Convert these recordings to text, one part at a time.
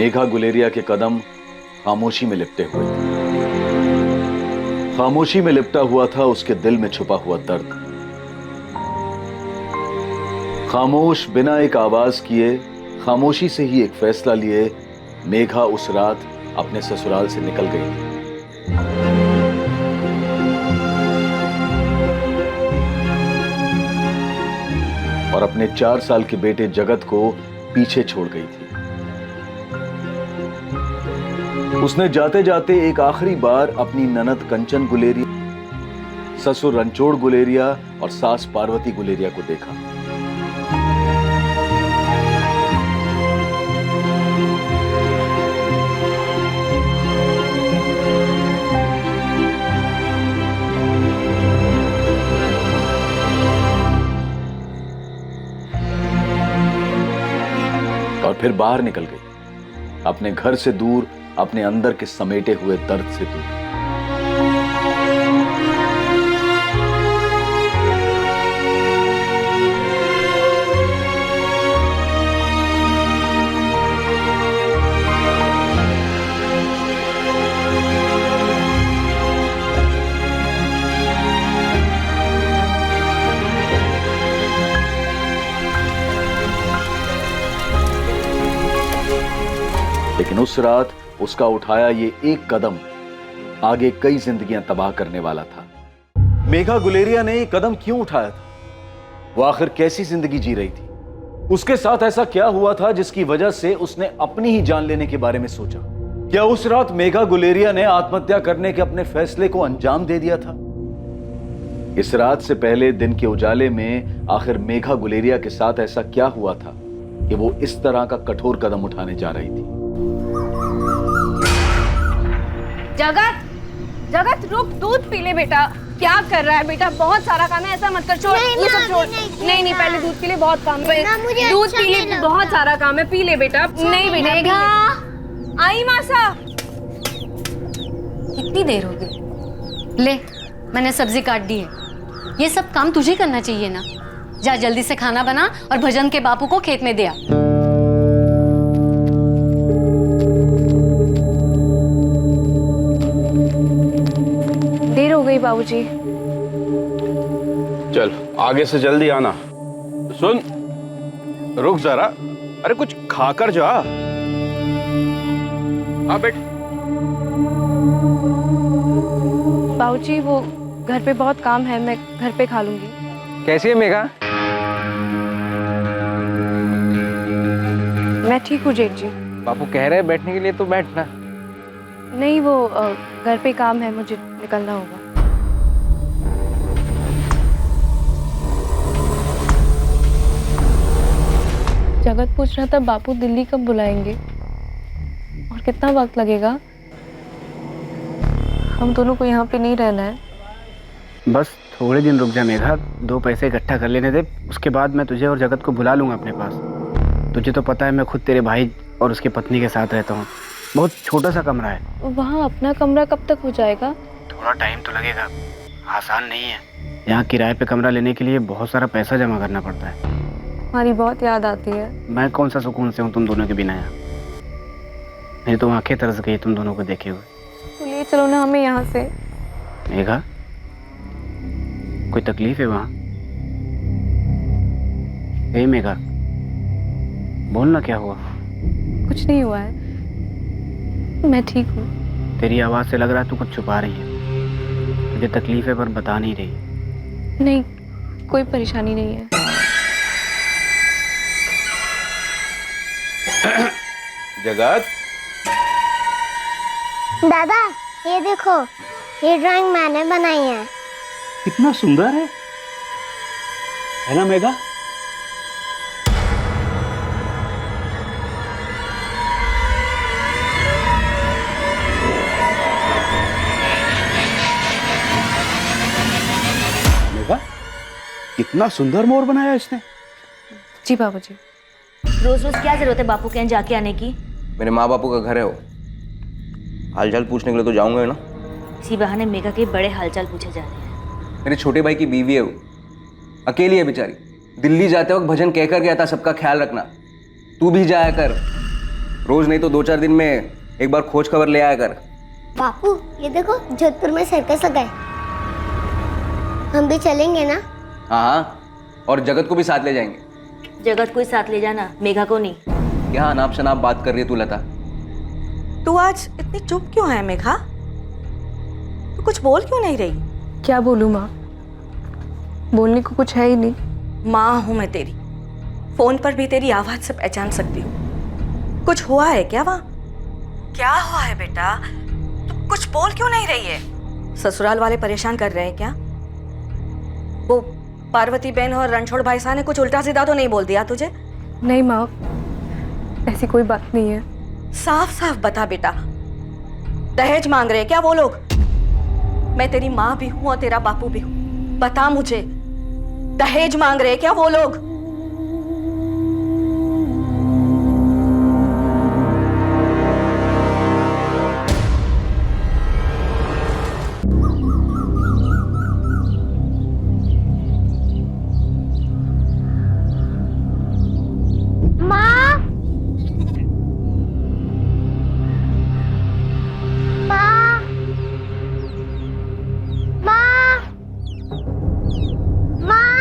मेघा गुलेरिया के कदम खामोशी में लिपटे हुए थे। खामोशी में लिपटा हुआ था उसके दिल में छुपा हुआ दर्द। खामोश, बिना एक आवाज किए, खामोशी से ही एक फैसला लिए मेघा उस रात अपने ससुराल से निकल गई थी। और अपने 4 साल के बेटे जगत को पीछे छोड़ गई थी। उसने जाते जाते एक आखिरी बार अपनी ननद कंचन गुलेरिया, ससुर रणछोड़ गुलेरिया और सास पार्वती गुलेरिया को देखा। और फिर बाहर निकल गई, अपने घर से दूर, अपने अंदर के समेटे हुए दर्द से दूर। लेकिन उस रात उसका उठाया ये एक कदम आगे कई जिंदगियां तबाह करने वाला था। मेघा गुलेरिया ने ये कदम क्यों उठाया था? वो आखिर कैसी जिंदगी जी रही थी? उसके साथ ऐसा क्या हुआ था जिसकी वजह से उसने अपनी ही जान लेने के बारे में सोचा? क्या उस रात मेघा गुलेरिया ने आत्महत्या करने के अपने फैसले को अंजाम दे दिया था? इस रात से पहले दिन के उजाले में आखिर मेघा गुलेरिया के साथ ऐसा क्या हुआ था कि वो इस तरह का कठोर कदम उठाने जा रही थी? जगत, जगत रुक, दूध पी ले बेटा। क्या कर रहा है बेटा? बहुत सारा काम है, ऐसा मत कर। छोड़, ये सब छोड़। नहीं, पहले दूध पी ले, बहुत काम है। दूध पी ले, बहुत सारा काम है, पी ले बेटा। नहीं बेटा, मेघा आई मासा। कितनी देर हो गई? ले, मैंने सब्जी काट दी है। ये सब काम तुझे करना चाहिए ना। जा जल्दी से खाना बना और भजन के बापू को खेत में दे आ। देर हो गई बाबूजी। चल आगे से जल्दी आना। सुन, रुक जरा। अरे कुछ खाकर जा। हाँ बेट। बाबूजी वो घर पे बहुत काम है, मैं घर पे खा लूंगी। कैसी है मेघा? मैं ठीक हूँ जेठ जी। बापू कह रहे हैं बैठने के लिए, तो बैठना। नहीं वो घर पे काम है, मुझे निकलना होगा। जगत पूछ रहा था बापू दिल्ली कब बुलाएंगे और कितना वक्त लगेगा? हम दोनों को यहाँ पे नहीं रहना है। बस थोड़े दिन रुक जा मेघा, 2 पैसे इकट्ठा कर लेने दे। उसके बाद मैं तुझे और जगत को बुला लूंगा अपने पास। तुझे तो पता है मैं खुद तेरे भाई और उसकी पत्नी के साथ रहता हूँ। बहुत छोटा सा कमरा है। वहाँ अपना कमरा कब तक हो जाएगा? थोड़ा टाइम तो लगेगा, आसान नहीं है। यहाँ किराए पे कमरा लेने के लिए बहुत सारा पैसा जमा करना पड़ता है। हमारी बहुत याद आती है। मैं कौन सा सुकून से हूँ तुम दोनों के बिना यहाँ। मेरी तो आंखें तरस गई तुम दोनों को देखे हुए। तो ले चलो ना हमें यहाँ से। मेघा, कोई तकलीफ है वहाँ? ए मेघा, बोलना क्या हुआ? कुछ नहीं हुआ है, मैं ठीक हूँ। तेरी आवाज़ से लग रहा है तू कुछ छुपा रही है। मुझे तकलीफ है पर बता नहीं रही। नहीं, कोई परेशानी नहीं है। जगत। दादा ये देखो, ये ड्राइंग मैंने बनाई है। कितना सुंदर है ना मेघा? मेघा, कितना सुंदर मोर बनाया इसने। जी बाबूजी। रोज रोज क्या जरूरत है बापू के यहाँ जाके आने की? मेरे माँ बापू का घर है, वो हालचाल पूछने के लिए तो जाऊंगा ना। इसी बहाने मेघा के बड़े हालचाल पूछे जा रहे हैं। मेरे छोटे भाई की बीवी है, वो अकेली है बेचारी। दिल्ली जाते वक्त भजन कहकर गया था सबका ख्याल रखना, तू भी जाया कर। रोज नहीं तो 2-4 दिन में एक बार खोज खबर ले आया कर। बापू ये देखो जोधपुर में सर्कस लगा है, हम भी चलेंगे ना? हाँ, और जगत को भी साथ ले जाएंगे। जगत को ही साथ ले जाना, मेघा को नहीं। क्या अनाप शनाप बात कर रही है तू लता? तू आज इतनी चुप क्यों है मेघा? तू कुछ बोल क्यों नहीं रही? क्या बोलूँ माँ, बोलने को कुछ है ही नहीं। माँ हूं मैं तेरी, फोन पर भी तेरी आवाज से पहचान सकती हूँ। कुछ हुआ है क्या वहाँ? क्या हुआ है बेटा? तू कुछ बोल क्यों नहीं रही है? ससुराल वाले परेशान कर रहे हैं क्या? वो पार्वती बहन और रणछोड़ भाई साहब ने कुछ उल्टा सीधा तो नहीं बोल दिया तुझे? नहीं माँ, ऐसी कोई बात नहीं है। साफ साफ बता बेटा, दहेज मांग रहे हैं क्या वो लोग? मैं तेरी माँ भी हूं और तेरा बापू भी हूं, बता मुझे, दहेज मांग रहे हैं क्या वो लोग? माँ, माँ, माँ, माँ,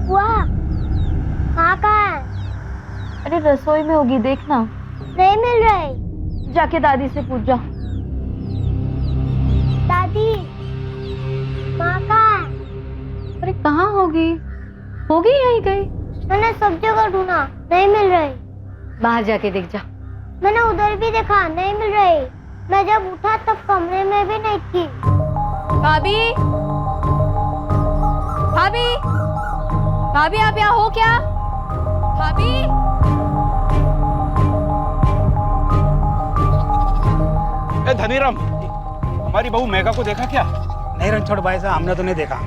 वाह, माँ कहाँ है? अरे रसोई में होगी, देखना। नहीं मिल रही। जाके दादी से पूछ जा। दादी, माँ कहाँ है? अरे कहाँ होगी? होगी यहीं कहीं। मैंने सब जगह ढूंढा, नहीं मिल रही। बाहर जाके देख जा। मैंने उधर भी देखा, नहीं मिल रही। मैं जब उठा तब कमरे में भी नहीं थी। भाभी, भाभी, भाभी आप यहाँ हो क्या? भाभी, ए धनीराम, हमारी बहू मेघा को देखा क्या? नहीं रणछोड़ भाई साहब, हमने तो नहीं देखा।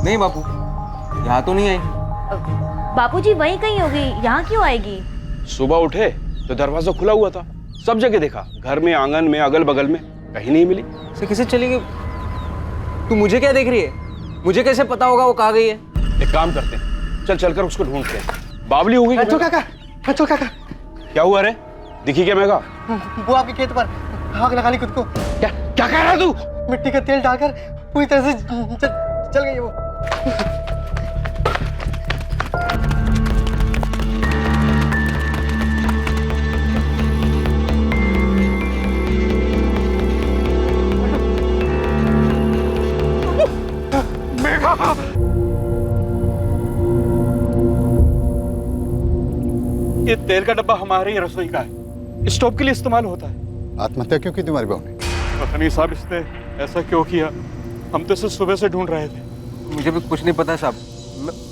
नहीं बापू, यहाँ तो नहीं आई। बापूजी वहीं कहीं होगी, यहाँ क्यों आएगी? सुबह उठे तो दरवाजा खुला हुआ था, सब जगह देखा, घर में, आंगन में, अगल बगल में, कहीं नहीं मिली। से किसे चली गई? तू मुझे क्या देख रही है? मुझे कैसे पता होगा वो कहाँ गई है? एक काम करते हैं, चल चलकर उसको ढूंढते हैं। बावली हो गई काका, क्या हुआ रे? दिखी क्या मेघा? वो आपके खेत पर आग लगा ली खुद को। क्या क्या कह रहा है तू? मिट्टी का तेल डालकर पूरी तरह से चल गई वो। ये तेल का डब्बा हमारे ही रसोई का है, स्टोव के लिए इस्तेमाल होता है। आत्महत्या क्यों की तुम्हारी बहू ने? पता नहीं साहब, इसने ऐसा क्यों किया, हम तो इसे सुबह से ढूंढ रहे थे। मुझे भी कुछ नहीं पता साहब।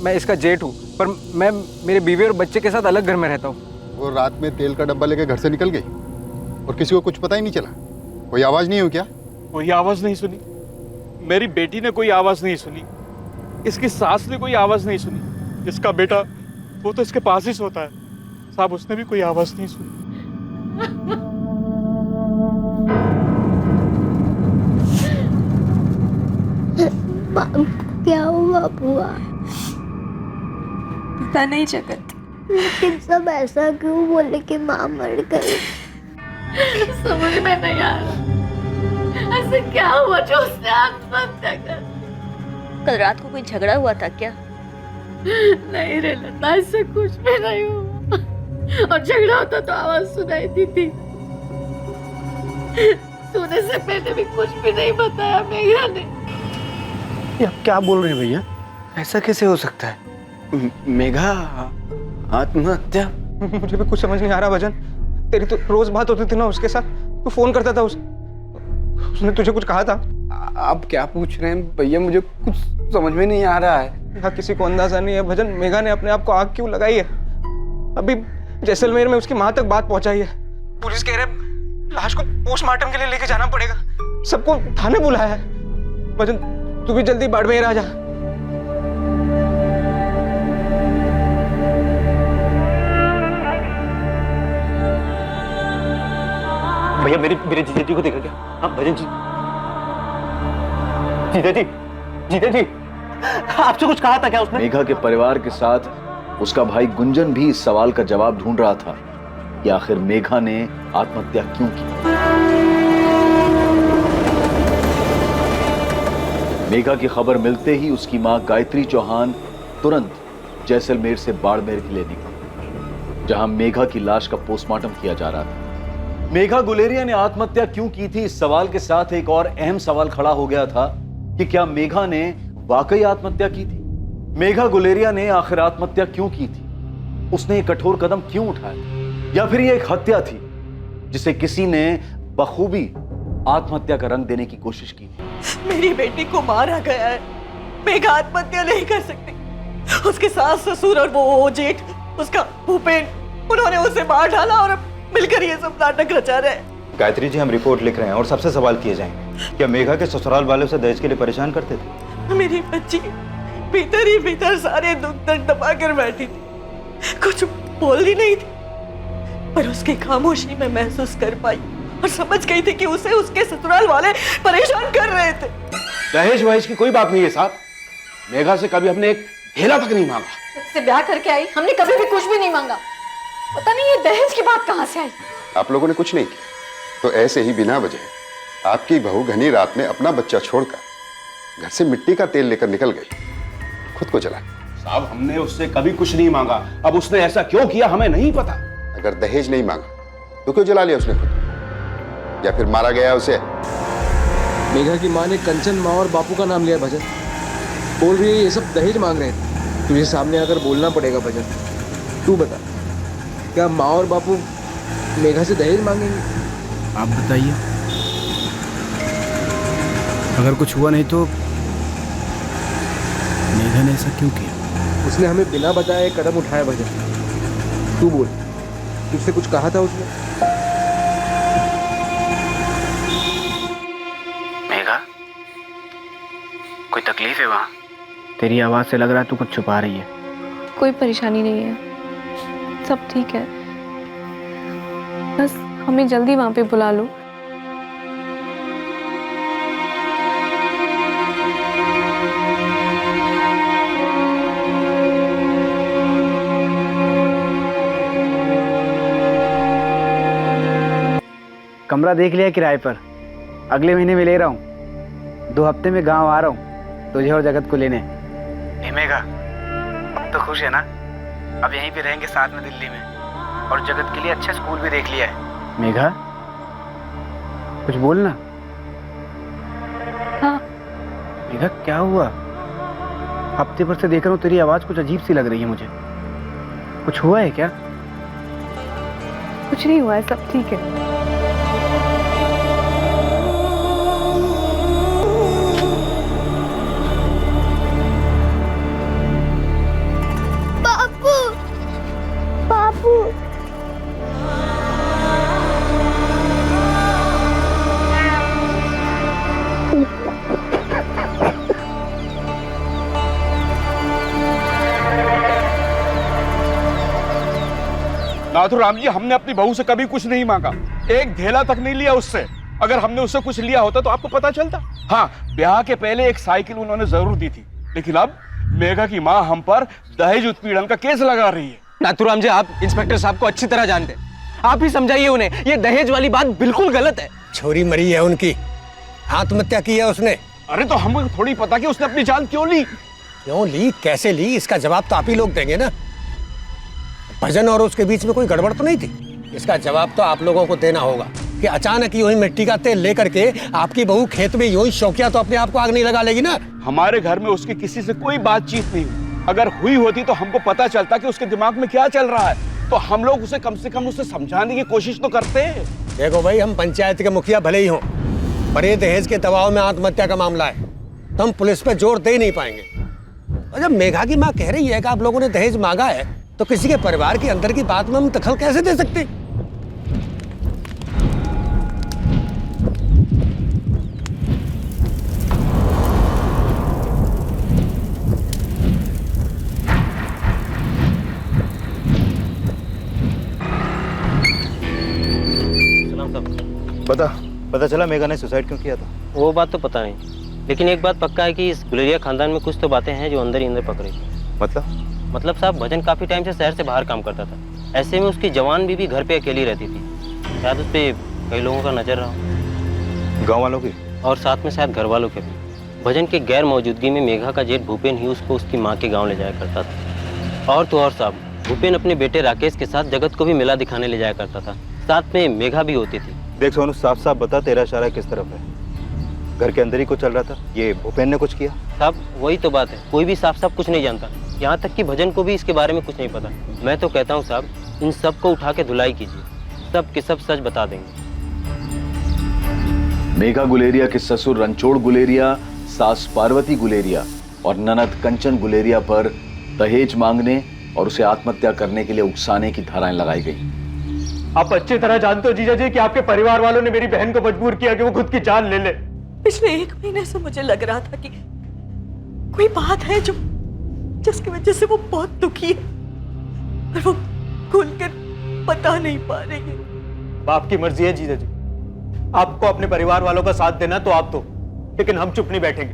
मैं इसका जेठ हूँ, पर मैं मेरे बीवी और बच्चे के साथ अलग घर में रहता हूँ। वो रात में तेल का डब्बा लेकर घर से निकल गई और किसी को कुछ पता ही नहीं चला? कोई आवाज नहीं हुई क्या? कोई आवाज नहीं सुनी, मेरी बेटी ने कोई आवाज नहीं सुनी, इसकी सास ने कोई आवाज नहीं सुनी, इसका बेटा वो तो इसके पास ही सोता है साहब, उसने भी कोई आवाज नहीं सुनी। क्या हुआ बुआ? पता नहीं जगत, लेकिन सब ऐसा क्यों बोले कि माँ मर गई? समझ में नहीं आ रहा, ऐसे क्या हुआ जो उसने आत्महत्या कर? कल रात को कोई झगड़ा हुआ था क्या? नहीं रे लता, ऐसे कुछ भी नहीं हुआ, और झगड़ा होता तो आवाज सुनाई दी थी। सोने से पहले भी कुछ भी नहीं बताया मेघा ने। ये आप क्या बोल रहे हैं भैया? ऐसा कैसे हो सकता है? मेघा आत्महत्या? मुझे भी कुछ समझ नहीं आ रहा भजन। तेरी तो रोज बात होती थी ना उसके साथ, तू फोन करता था उसने तुझे कुछ कहा था? आप क्या पूछ रहे हैं भैया? मुझे कुछ समझ में नहीं आ रहा है। यहाँ किसी को अंदाजा नहीं है भजन, मेघा ने अपने आप को आग क्यों लगाई है? अभी जैसलमेर में उसकी माँ तक बात पहुंचाई है। पुलिस कह रहे लाश को पोस्टमार्टम के लिए लेके जाना पड़ेगा, सबको थाने बुलाया है। भजन तू भी जल्दी बाड़मेर आ जा। भैया मेरे जीजा जी को देखा क्या? हाँ भजन जी, जीजा जी, जीजा जी, आपसे कुछ कहा था क्या उसने? मेघा के परिवार के साथ उसका भाई गुंजन भी इस सवाल का जवाब ढूंढ रहा था कि आखिर मेघा ने आत्महत्या क्यों की। मेघा की खबर मिलते ही उसकी मां गायत्री चौहान तुरंत जैसलमेर से बाड़मेर के लिए निकली, जहां मेघा की लाश का पोस्टमार्टम किया जा रहा था। मेघा गुलेरिया ने आत्महत्या क्यों की थी, इस सवाल के साथ एक और अहम सवाल खड़ा हो गया था कि क्या मेघा ने वाकई आत्महत्या की थी? मेघा गुलेरिया ने आखिर आत्महत्या क्यों की थी? उसने एक कठोर कदम क्यों उठाया? या फिर यह एक हत्या थी जिसे किसी ने बखूबी आत्महत्या का रंग देने की कोशिश की? मेरी बेटी को मारा गया है, मेघा आत्महत्या नहीं कर सकती। उसके सास ससुर और वो जेठ, उसका भूपेन, उन्होंने उसे मार डाला और अब मिलकर ये सब नाटक रचा रहे हैं। गायत्री जी, हम रिपोर्ट लिख रहे हैं और सबसे सवाल किए जाएंगे। क्या मेघा के ससुराल वाले उसे दहेज के लिए परेशान करते थे? मेरी बच्ची भीतर ही भीतर सारे दुख दर्द दबा कर बैठी थी, कुछ बोलती नहीं थी, पर उसकी खामोशी में महसूस कर पाई और समझ गई थी कि उसे उसके ससुराल वाले परेशान कर रहे थे। दहेज वहेज की कोई बात नहीं है साहब। मेघा से कभी हमने एक ढेला तक नहीं मांगा। से ब्याह करके आई, हमने कभी भी कुछ भी नहीं मांगा। पता नहीं ये दहेज की बात कहां से आई। आप लोगों ने कुछ नहीं किया तो ऐसे ही बिना वजह आपकी बहू घनी रात में अपना बच्चा छोड़कर घर से मिट्टी का तेल लेकर निकल गई, खुद को जला। साहब, हमने उससे कभी कुछ नहीं मांगा, अब उसने ऐसा क्यों किया हमें नहीं पता। अगर दहेज नहीं मांगा तो क्यों जला लिया उसने खुद, या फिर मारा गया उसे? मेघा की माँ ने कंचन माँ और बापू का नाम लिया भजन, बोल रही है ये सब दहेज मांग रहे थे। तुझे सामने आकर बोलना पड़ेगा भजन। तू बता, क्या माँ और बापू मेघा से दहेज मांगेंगे? आप बताइए। अगर कुछ हुआ नहीं तो मेघा ने ऐसा क्यों किया? उसने हमें बिना बताए कदम उठाया भजन। तू बोल, तुझसे कुछ कहा था उसने? मेघा, कोई तकलीफ है वहाँ? तेरी आवाज से लग रहा है तू कुछ छुपा रही है। कोई परेशानी नहीं है, सब ठीक है, बस हमें जल्दी वहां पे बुला लो। कमरा देख लिया किराए पर, अगले महीने में ले रहा हूँ। 2 हफ्ते में गांव आ रहा हूँ तुझे और जगत को लेने। मेघा, अब तो खुश है ना? अब यहीं पे रहेंगे साथ में दिल्ली में, और जगत के लिए अच्छा स्कूल भी देख लिया है। मेघा, कुछ बोलना। हाँ। मेघा, क्या हुआ? हफ्ते भर से देख रहा हूँ तेरी आवाज कुछ अजीब सी लग रही है मुझे। कुछ हुआ है क्या? कुछ नहीं हुआ है, सब ठीक है। नाथुराम जी, हमने अपनी बहू से कभी कुछ नहीं मांगा, एक ढेला तक नहीं लिया उससे। अगर हमने उससे कुछ लिया होता तो आपको पता चलता। हाँ, ब्याह के पहले एक साइकिल उन्होंने जरूर दी थी, लेकिन अब मेघा की माँ हम पर दहेज उत्पीड़न का केस लगा रही है। नाथुराम जी, आप इंस्पेक्टर साहब को अच्छी तरह जानते हैं, आप ही समझाइए उन्हें, ये दहेज वाली बात बिल्कुल गलत है। छोरी मरी है उनकी, आत्महत्या की है उसने। अरे तो हमको थोड़ी पता कि उसने अपनी जान क्यों ली। क्यों ली, कैसे ली, इसका जवाब तो आप ही लोग देंगे ना। भजन और उसके बीच में कोई गड़बड़ तो नहीं थी? इसका जवाब तो आप लोगों को देना होगा कि अचानक यूं ही मिट्टी का तेल लेकर के आपकी बहू खेत में यूं ही शौकिया तो अपने आप को आग नहीं लगा लेगी ना। हमारे घर में उसकी किसी से कोई बातचीत नहीं हुई। अगर हुई होती तो हमको पता चलता कि उसके दिमाग में क्या चल रहा है, तो हम लोग उसे कम से कम उसे समझाने की कोशिश तो करते हैं। देखो भाई, हम पंचायत के मुखिया भले ही हों, पर ये दहेज के दबाव में आत्महत्या का मामला है, तो हम पुलिस पे जोर दे ही नहीं पाएंगे। और जब मेघा की माँ कह रही है कि आप लोगों ने दहेज मांगा है, तो किसी के परिवार के अंदर की बात में हम दखल कैसे दे सकते? पता चला मेघा ने सुसाइड क्यों किया था? वो बात तो पता नहीं, लेकिन एक बात पक्का है कि इस गुलेरिया खानदान में कुछ तो बातें हैं जो अंदर ही अंदर पक रही। मतलब? मतलब साहब भजन काफी टाइम से शहर से बाहर काम करता था। ऐसे में उसकी जवान बीवी घर पे अकेली रहती थी। शायद उस पे कई लोगों का नजर रहा, गांव वालों की और साथ में शायद घर वालों के भी। भजन के गैर मौजूदगी में मेघा का जेठ भूपेन ही उसको उसकी माँ के गाँव ले जाया करता था। और तो और साहब, भूपेन अपने बेटे राकेश के साथ जगत को भी मेला दिखाने ले जाया करता था। साथ में मेघा भी होती थी। देख सोनू, साफ साफ बता तेरा इशारा किस तरफ है? घर के अंदर ही कुछ चल रहा था? ये भूपेन ने कुछ किया? साहब वही तो बात है, कोई भी साफ साफ कुछ नहीं जानता। यहाँ तक कि भजन को भी इसके बारे में कुछ नहीं पता। मैं तो कहता हूँ साहब, इन सब को उठा के धुलाई कीजिए, सब के सब सच बता देंगे। मेघा गुलेरिया के ससुर रणछोड़ गुलेरिया, सास पार्वती गुलेरिया और ननद कंचन गुलेरिया पर दहेज मांगने और उसे आत्महत्या करने के लिए उकसाने की धाराएं लगाई गई। आप अच्छी तरह जानते हो जीजा जी कि आपके परिवार वालों ने मेरी बहन को मजबूर किया कि वो खुद की जान ले ले। पिछले 1 महीने से मुझे लग रहा था कि कोई बात है जो जिसकी वजह से वो बहुत दुखी है, और वो खुलकर बता नहीं पा रही है। बाप की मर्जी है जीजा जी, आपको अपने परिवार वालों का साथ देना तो आप दो, लेकिन हम चुप नहीं बैठेंगे।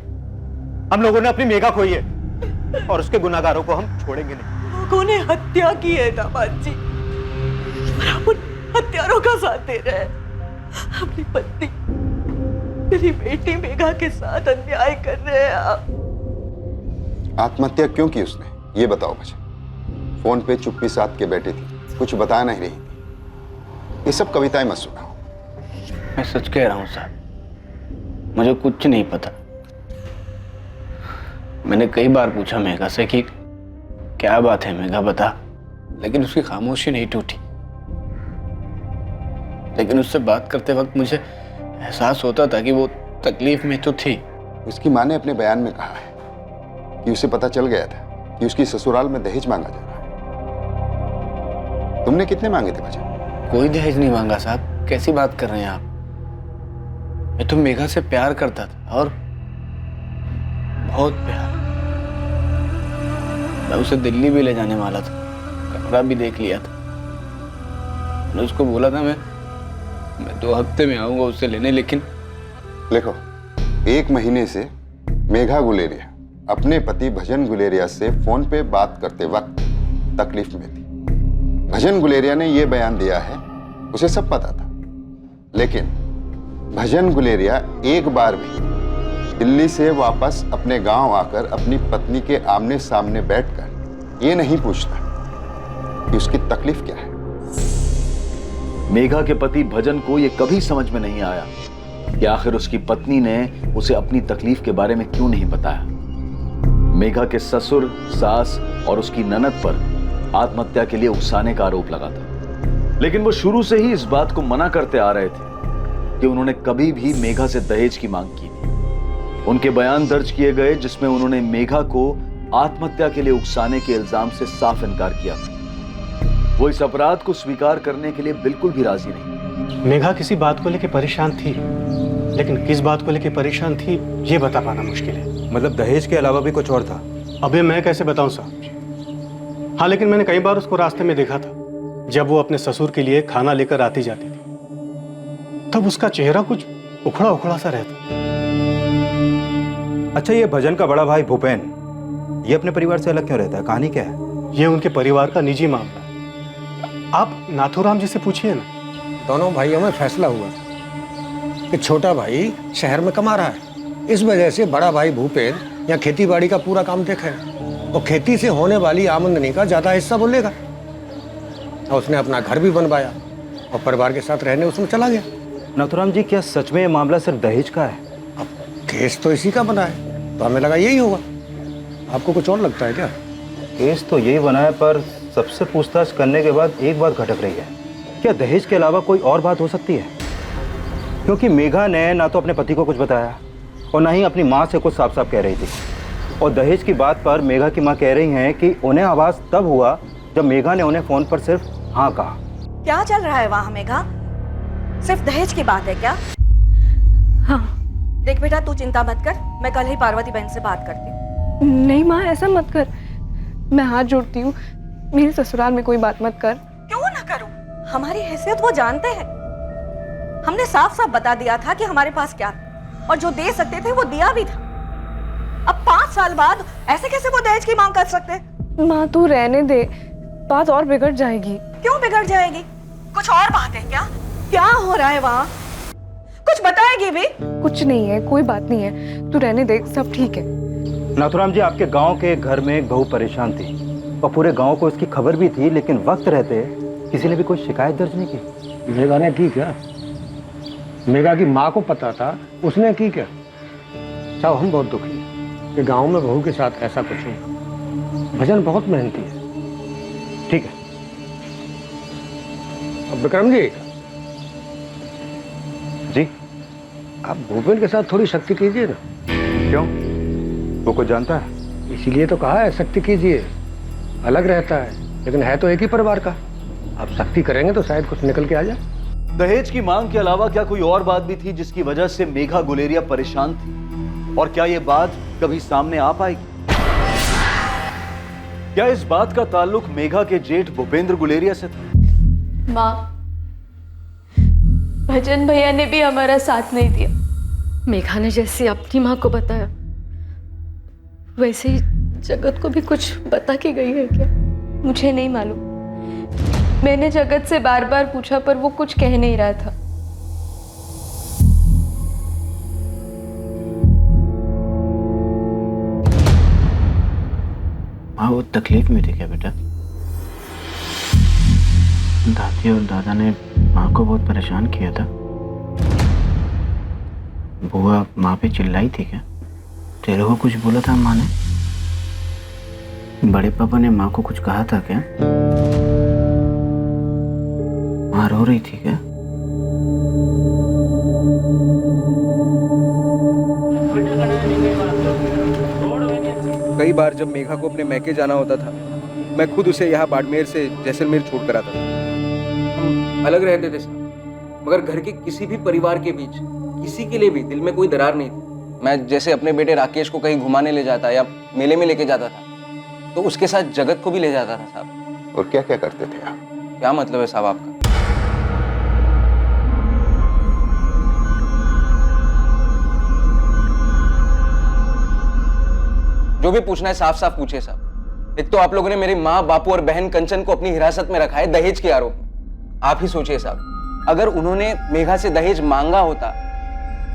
हम लोगों ने अपनी मेघा खोई है और उसके गुनाहगारों को हम छोड़ेंगे नहीं। लोगों ने हत्या की है दामाद जी, और आप उन हत्यारों का साथ दे रहे हैं। अपनी पत्नी, मेरी बेटी मेघा के साथ अन्याय कर रहे हैं आप। आत्महत्या क्यों की उसने, ये बताओ भजन। फोन पे चुप्पी साध के बैठी थी, कुछ बता नहीं रही थी। ये सब कविताएं मत सुनाओ। मैं सच कह रहा हूँ साहब, मुझे कुछ नहीं पता। मैंने कई बार पूछा मेघा से कि क्या बात है मेघा बता, लेकिन उसकी खामोशी नहीं टूटी। लेकिन उससे बात करते वक्त मुझे एहसास होता था कि वो तकलीफ में तो थी। उसकी माँ ने अपने बयान में कहा है कि उसे पता चल गया था कि उसकी ससुराल में दहेज मांगा जा रहा है। तुमने कितने मांगे थे भजन? कोई दहेज नहीं मांगा साहब, कैसी बात कर रहे हैं आप? मैं तो मेघा से प्यार करता था, और बहुत प्यार। मैं उसे दिल्ली भी ले जाने वाला था, कमरा भी देख लिया था। मैंने उसको बोला था मैं 2 हफ्ते में आऊंगा उससे लेने, लेकिन देखो, 1 महीने से मेघा गुलेरिया अपने पति भजन गुलेरिया से फोन पे बात करते वक्त तकलीफ में थी। भजन गुलेरिया ने यह बयान दिया है, उसे सब पता था। लेकिन भजन गुलेरिया एक बार भी दिल्ली से वापस अपने गांव आकर अपनी पत्नी के आमने सामने बैठकर ये नहीं पूछता कि उसकी तकलीफ क्या है। मेघा के पति भजन को यह कभी समझ में नहीं आया कि आखिर उसकी पत्नी ने उसे अपनी तकलीफ के बारे में क्यों नहीं बताया। मेघा के ससुर, सास और उसकी ननद पर आत्महत्या के लिए उकसाने का आरोप लगा था, लेकिन वो शुरू से ही इस बात को मना करते आ रहे थे कि उन्होंने कभी भी मेघा से दहेज की मांग की थी। उनके बयान दर्ज किए गए जिसमें उन्होंने मेघा को आत्महत्या के लिए उकसाने के इल्जाम से साफ इनकार किया था। वो इस अपराध को स्वीकार करने के लिए बिल्कुल भी राजी नहीं। मेघा किसी बात को लेकर परेशान थी, लेकिन किस बात को लेकर परेशान थी ये बता पाना मुश्किल है। मतलब दहेज के अलावा भी कुछ और था? अबे मैं कैसे बताऊं साहब। हाँ, लेकिन मैंने कई बार उसको रास्ते में देखा था, जब वो अपने ससुर के लिए खाना लेकर आती जाती थी, तब उसका चेहरा कुछ उखड़ा उखड़ा सा रहता। अच्छा, ये भजन का बड़ा भाई भूपेन, ये अपने परिवार से अलग क्यों रहता है? कहानी क्या है? ये उनके परिवार का निजी मामला है, आप नाथूराम जी से पूछिए ना। दोनों भाइयों में फैसला हुआ कि छोटा भाई शहर में कमा रहा है, इस वजह से बड़ा भाई भूपेन यहाँ खेती बाड़ी का पूरा काम देखेगा और खेती से होने वाली आमदनी का ज्यादा हिस्सा वो लेगा। और उसने अपना घर भी बनवाया और परिवार के साथ रहने उसमें चला गया। नाथूराम जी, क्या सच में ये मामला सिर्फ दहेज का है? अब केस तो इसी का बना है, तो हमें लगा यही होगा। आपको कुछ और लगता है क्या? केस तो यही बना है, पर सबसे पूछताछ करने के बाद एक बात खटक रही है। क्या दहेज के अलावा कोई और बात हो सकती है? क्योंकि मेघा ने ना तो अपने पति को कुछ बताया और ना ही अपनी माँ से कुछ साफ साफ कह रही थी। और दहेज की बात पर मेघा की माँ कह रही हैं कि उन्हें आवाज़ तब हुआ जब मेघा ने उन्हें फ़ोन पर सिर्फ हाँ कहा। क्या चल रहा है वहाँ मेघा? सिर्फ दहेज की बात है क्या? हाँ। देख बेटा, तू चिंता मत कर, मैं कल ही पार्वती बहन से बात करती हूँ। नहीं माँ, ऐसा मत कर, मैं हाथ जोड़ती हूँ, मेरे ससुराल में कोई बात मत कर। क्यों ना करूँ? हमारी हैसियत वो जानते हैं। हमने साफ साफ बता दिया था कि हमारे पास क्या था, और जो दे सकते थे वो दिया भी था। अब 5 साल बाद ऐसे कैसे वो दहेज की मांग कर सकते? माँ तू रहने दे, बात और बिगड़ जाएगी। क्यों बिगड़ जाएगी? कुछ और बात है क्या? क्या हो रहा है वहाँ? कुछ बताएगी भी? कुछ नहीं है, कोई बात नहीं है, तू रहने दे, सब ठीक है। नाथुराम जी, आपके गांव के एक घर में एक बहू परेशान थी और पूरे गांव को इसकी खबर भी थी, लेकिन वक्त रहते किसी ने भी कोई शिकायत दर्ज नहीं की। मेघा ने की क्या? मेघा की माँ को पता था, उसने की क्या? साहब हम बहुत दुखी हैं कि गांव में बहू के साथ ऐसा कुछ हो। भजन बहुत मेहनती है। ठीक है, अब विक्रम जी जी, आप भूपेन के साथ थोड़ी सख्ती कीजिए ना। क्यों? वो कुछ जानता है? इसीलिए तो कहा है सख्ती कीजिए। अलग रहता है लेकिन है तो एक ही परिवार का। आप सख्ती करेंगे तो शायद कुछ निकल के आ जाए। दहेज की मांग के अलावा क्या कोई और बात भी थी जिसकी वजह से मेघा गुलेरिया परेशान थी? और क्या यह बात कभी सामने आ पाएगी? क्या इस बात का ताल्लुक मेघा के जेठ भूपेंद्र गुलेरिया से था? माँ, भजन भैया ने भी हमारा साथ नहीं दिया। मेघा ने जैसे अपनी माँ को बताया, वैसे ही जगत को भी कुछ बता के गई है क्या? मुझे नहीं मालूम, मैंने जगत से बार बार पूछा पर वो कुछ कह नहीं रहा था। हाँ, वो तकलीफ में थी क्या बेटा? दादी और दादा ने माँ को बहुत परेशान किया था। बुआ माँ पे चिल्लाई थी क्या? तेरे को कुछ बोला था माँ ने? बड़े पापा ने माँ को कुछ कहा था क्या? माँ रो रही थी क्या? कई बार जब मेघा को अपने मैके जाना होता था, मैं खुद उसे यहाँ बाड़मेर से जैसलमेर छोड़ कर आता था। हम अलग रहते थे साहब, मगर घर के किसी भी परिवार के बीच किसी के लिए भी दिल में कोई दरार नहीं थी। मैं जैसे अपने बेटे राकेश को कहीं घुमाने ले जाता या मेले में लेके जाता था, तो उसके साथ जगत को भी ले जाता था साहब। और क्या क्या करते थे आप? क्या मतलब है साहब आपका? जो भी पूछना है साफ साफ पूछिए साहब। एक तो आप लोगों ने मेरी माँ, बापू और बहन कंचन को अपनी हिरासत में रखा है दहेज के आरोप में। आप ही सोचिए साहब, अगर उन्होंने मेघा से दहेज मांगा होता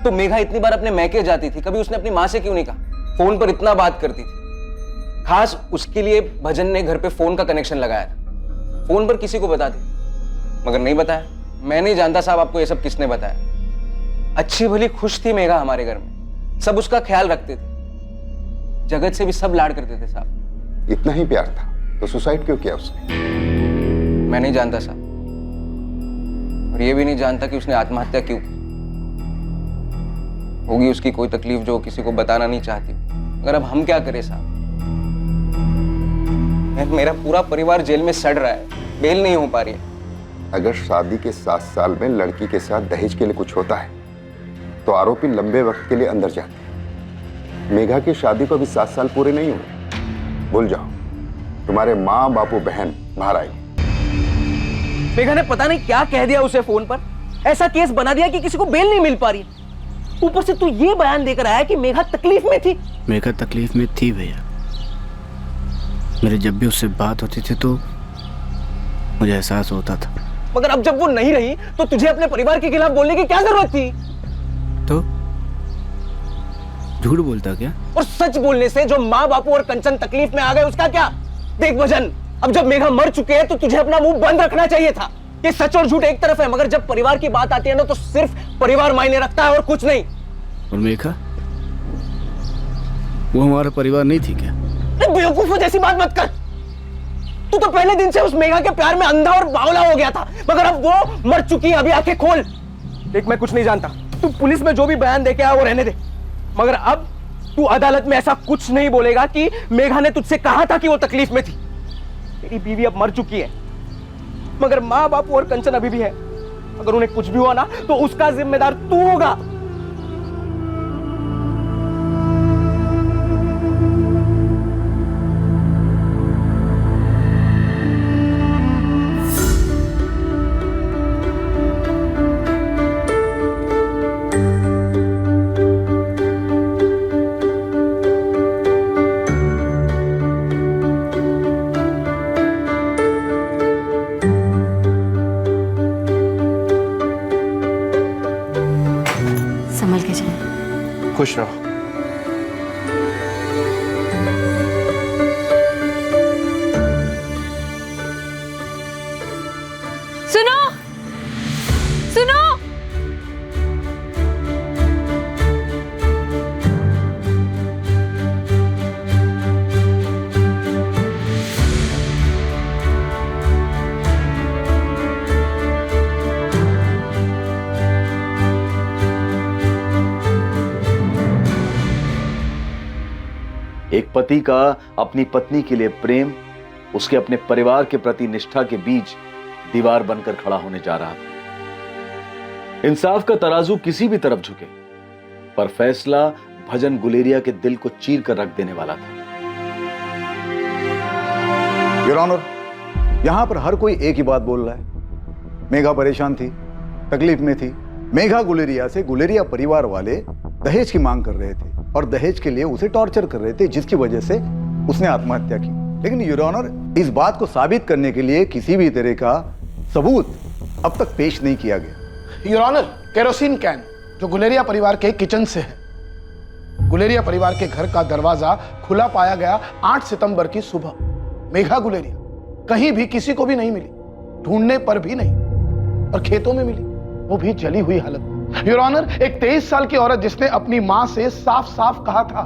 तो मेघा इतनी बार अपने मैके जाती थी, कभी उसने अपनी माँ से क्यों नहीं कहा? फोन पर इतना बात करती थी। खास उसके लिए भजन ने घर पे फोन का कनेक्शन लगाया था। फोन पर किसी को बता दी, मगर नहीं बताया। मैं नहीं जानता साहब आपको ये सब किसने बताया। अच्छी भली खुश थी मेघा हमारे घर में, सब उसका ख्याल रखते थे, जगत से भी सब लाड करते थे साहब। इतना ही प्यार था तो सुसाइड क्यों किया उसने? मैं नहीं जानता साहब, और ये भी नहीं जानता कि उसने आत्महत्या क्यों की। होगी उसकी कोई तकलीफ जो किसी को बताना नहीं चाहती, मगर अब हम क्या करें साहब? मेरा पूरा परिवार जेल में सड़ रहा है, बेल नहीं हो पा रही है। अगर शादी के 7 साल में लड़की के साथ दहेज के लिए कुछ होता है तो आरोपी लंबे वक्त के लिए अंदर जाते हैं। मेघा की शादी को अभी 7 साल पूरे नहीं हुए। भूल जाओ, तुम्हारे माँ, बापू, बहन बाहर आएगी। मेघा ने पता नहीं क्या कह दिया उसे फोन पर, ऐसा केस बना दिया कि किसी को बेल नहीं मिल पा रही। ऊपर से तू ये बयान देकर आया कि मेघा तकलीफ में थी। मेघा तकलीफ में थी भैया। मेरे जब भी उससे बात होती थी तो मुझे एहसास होता था। मगर अब जब वो नहीं रही तो तुझे अपने परिवार के खिलाफ बोलने की क्या जरूरत थी? तो झूठ बोलता क्या? और सच बोलने से जो माँ, बापू और कंचन तकलीफ में आ गए उसका क्या? देख भजन, अब जब मेघा मर चुके हैं तो तुझे अपना मुंह बंद रखना चाहिए था। ये सच और झूठ एक तरफ है, मगर जब परिवार की बात आती है ना तो सिर्फ परिवार मायने रखता है और कुछ नहीं। और मेघा, वो हमारा परिवार नहीं थी क्या? बेवकूफों जैसी बात मत कर। तू तो पहले दिन से उस मेघा के प्यार में अंधा और बावला हो गया था, मगर अब वो मर चुकी है। अभी आंखें खोल। देख, मैं कुछ नहीं जानता, तू पुलिस में जो भी बयान दे के आया वो रहने दे, मगर अब तू अदालत में ऐसा कुछ नहीं बोलेगा कि मेघा ने तुझसे कहा था कि वो तकलीफ में थी। तेरी बीवी अब मर चुकी है, मगर माँ, बापू और कंचन अभी भी है। अगर उन्हें कुछ भी हुआ ना तो उसका जिम्मेदार तू होगा। खुश रहो। सुनो सुनो, एक पति का अपनी पत्नी के लिए प्रेम उसके अपने परिवार के प्रति निष्ठा के बीच दीवार बनकर खड़ा होने जा रहा था। इंसाफ का तराजू किसी भी तरफ झुके, पर फैसला भजन गुलेरिया के दिल को चीर कर रख देने वाला था। योर ऑनर, यहां पर हर कोई एक ही बात बोल रहा है। मेघा परेशान थी, तकलीफ में थी। मेघा गुलेरिया से गुलेरिया परिवार वाले दहेज की मांग कर रहे थे और दहेज के लिए उसे टॉर्चर कर रहे थे, जिसकी वजह से उसने आत्महत्या की। लेकिन योर ऑनर, इस बात को साबित करने के लिए किसी भी तरह का सबूत अब तक पेश नहीं किया गया। योर ऑनर, केरोसिन कैन जो गुलेरिया परिवार के किचन से है, गुलेरिया परिवार के घर का दरवाजा खुला पाया गया 8 सितंबर की सुबह। मेघा गुलेरिया कहीं भी किसी को भी नहीं मिली, ढूंढने पर भी नहीं, और खेतों में मिली, वो भी जली हुई हालत में। योर ऑनर, एक 23 साल की औरत जिसने अपनी मां से साफ साफ कहा था,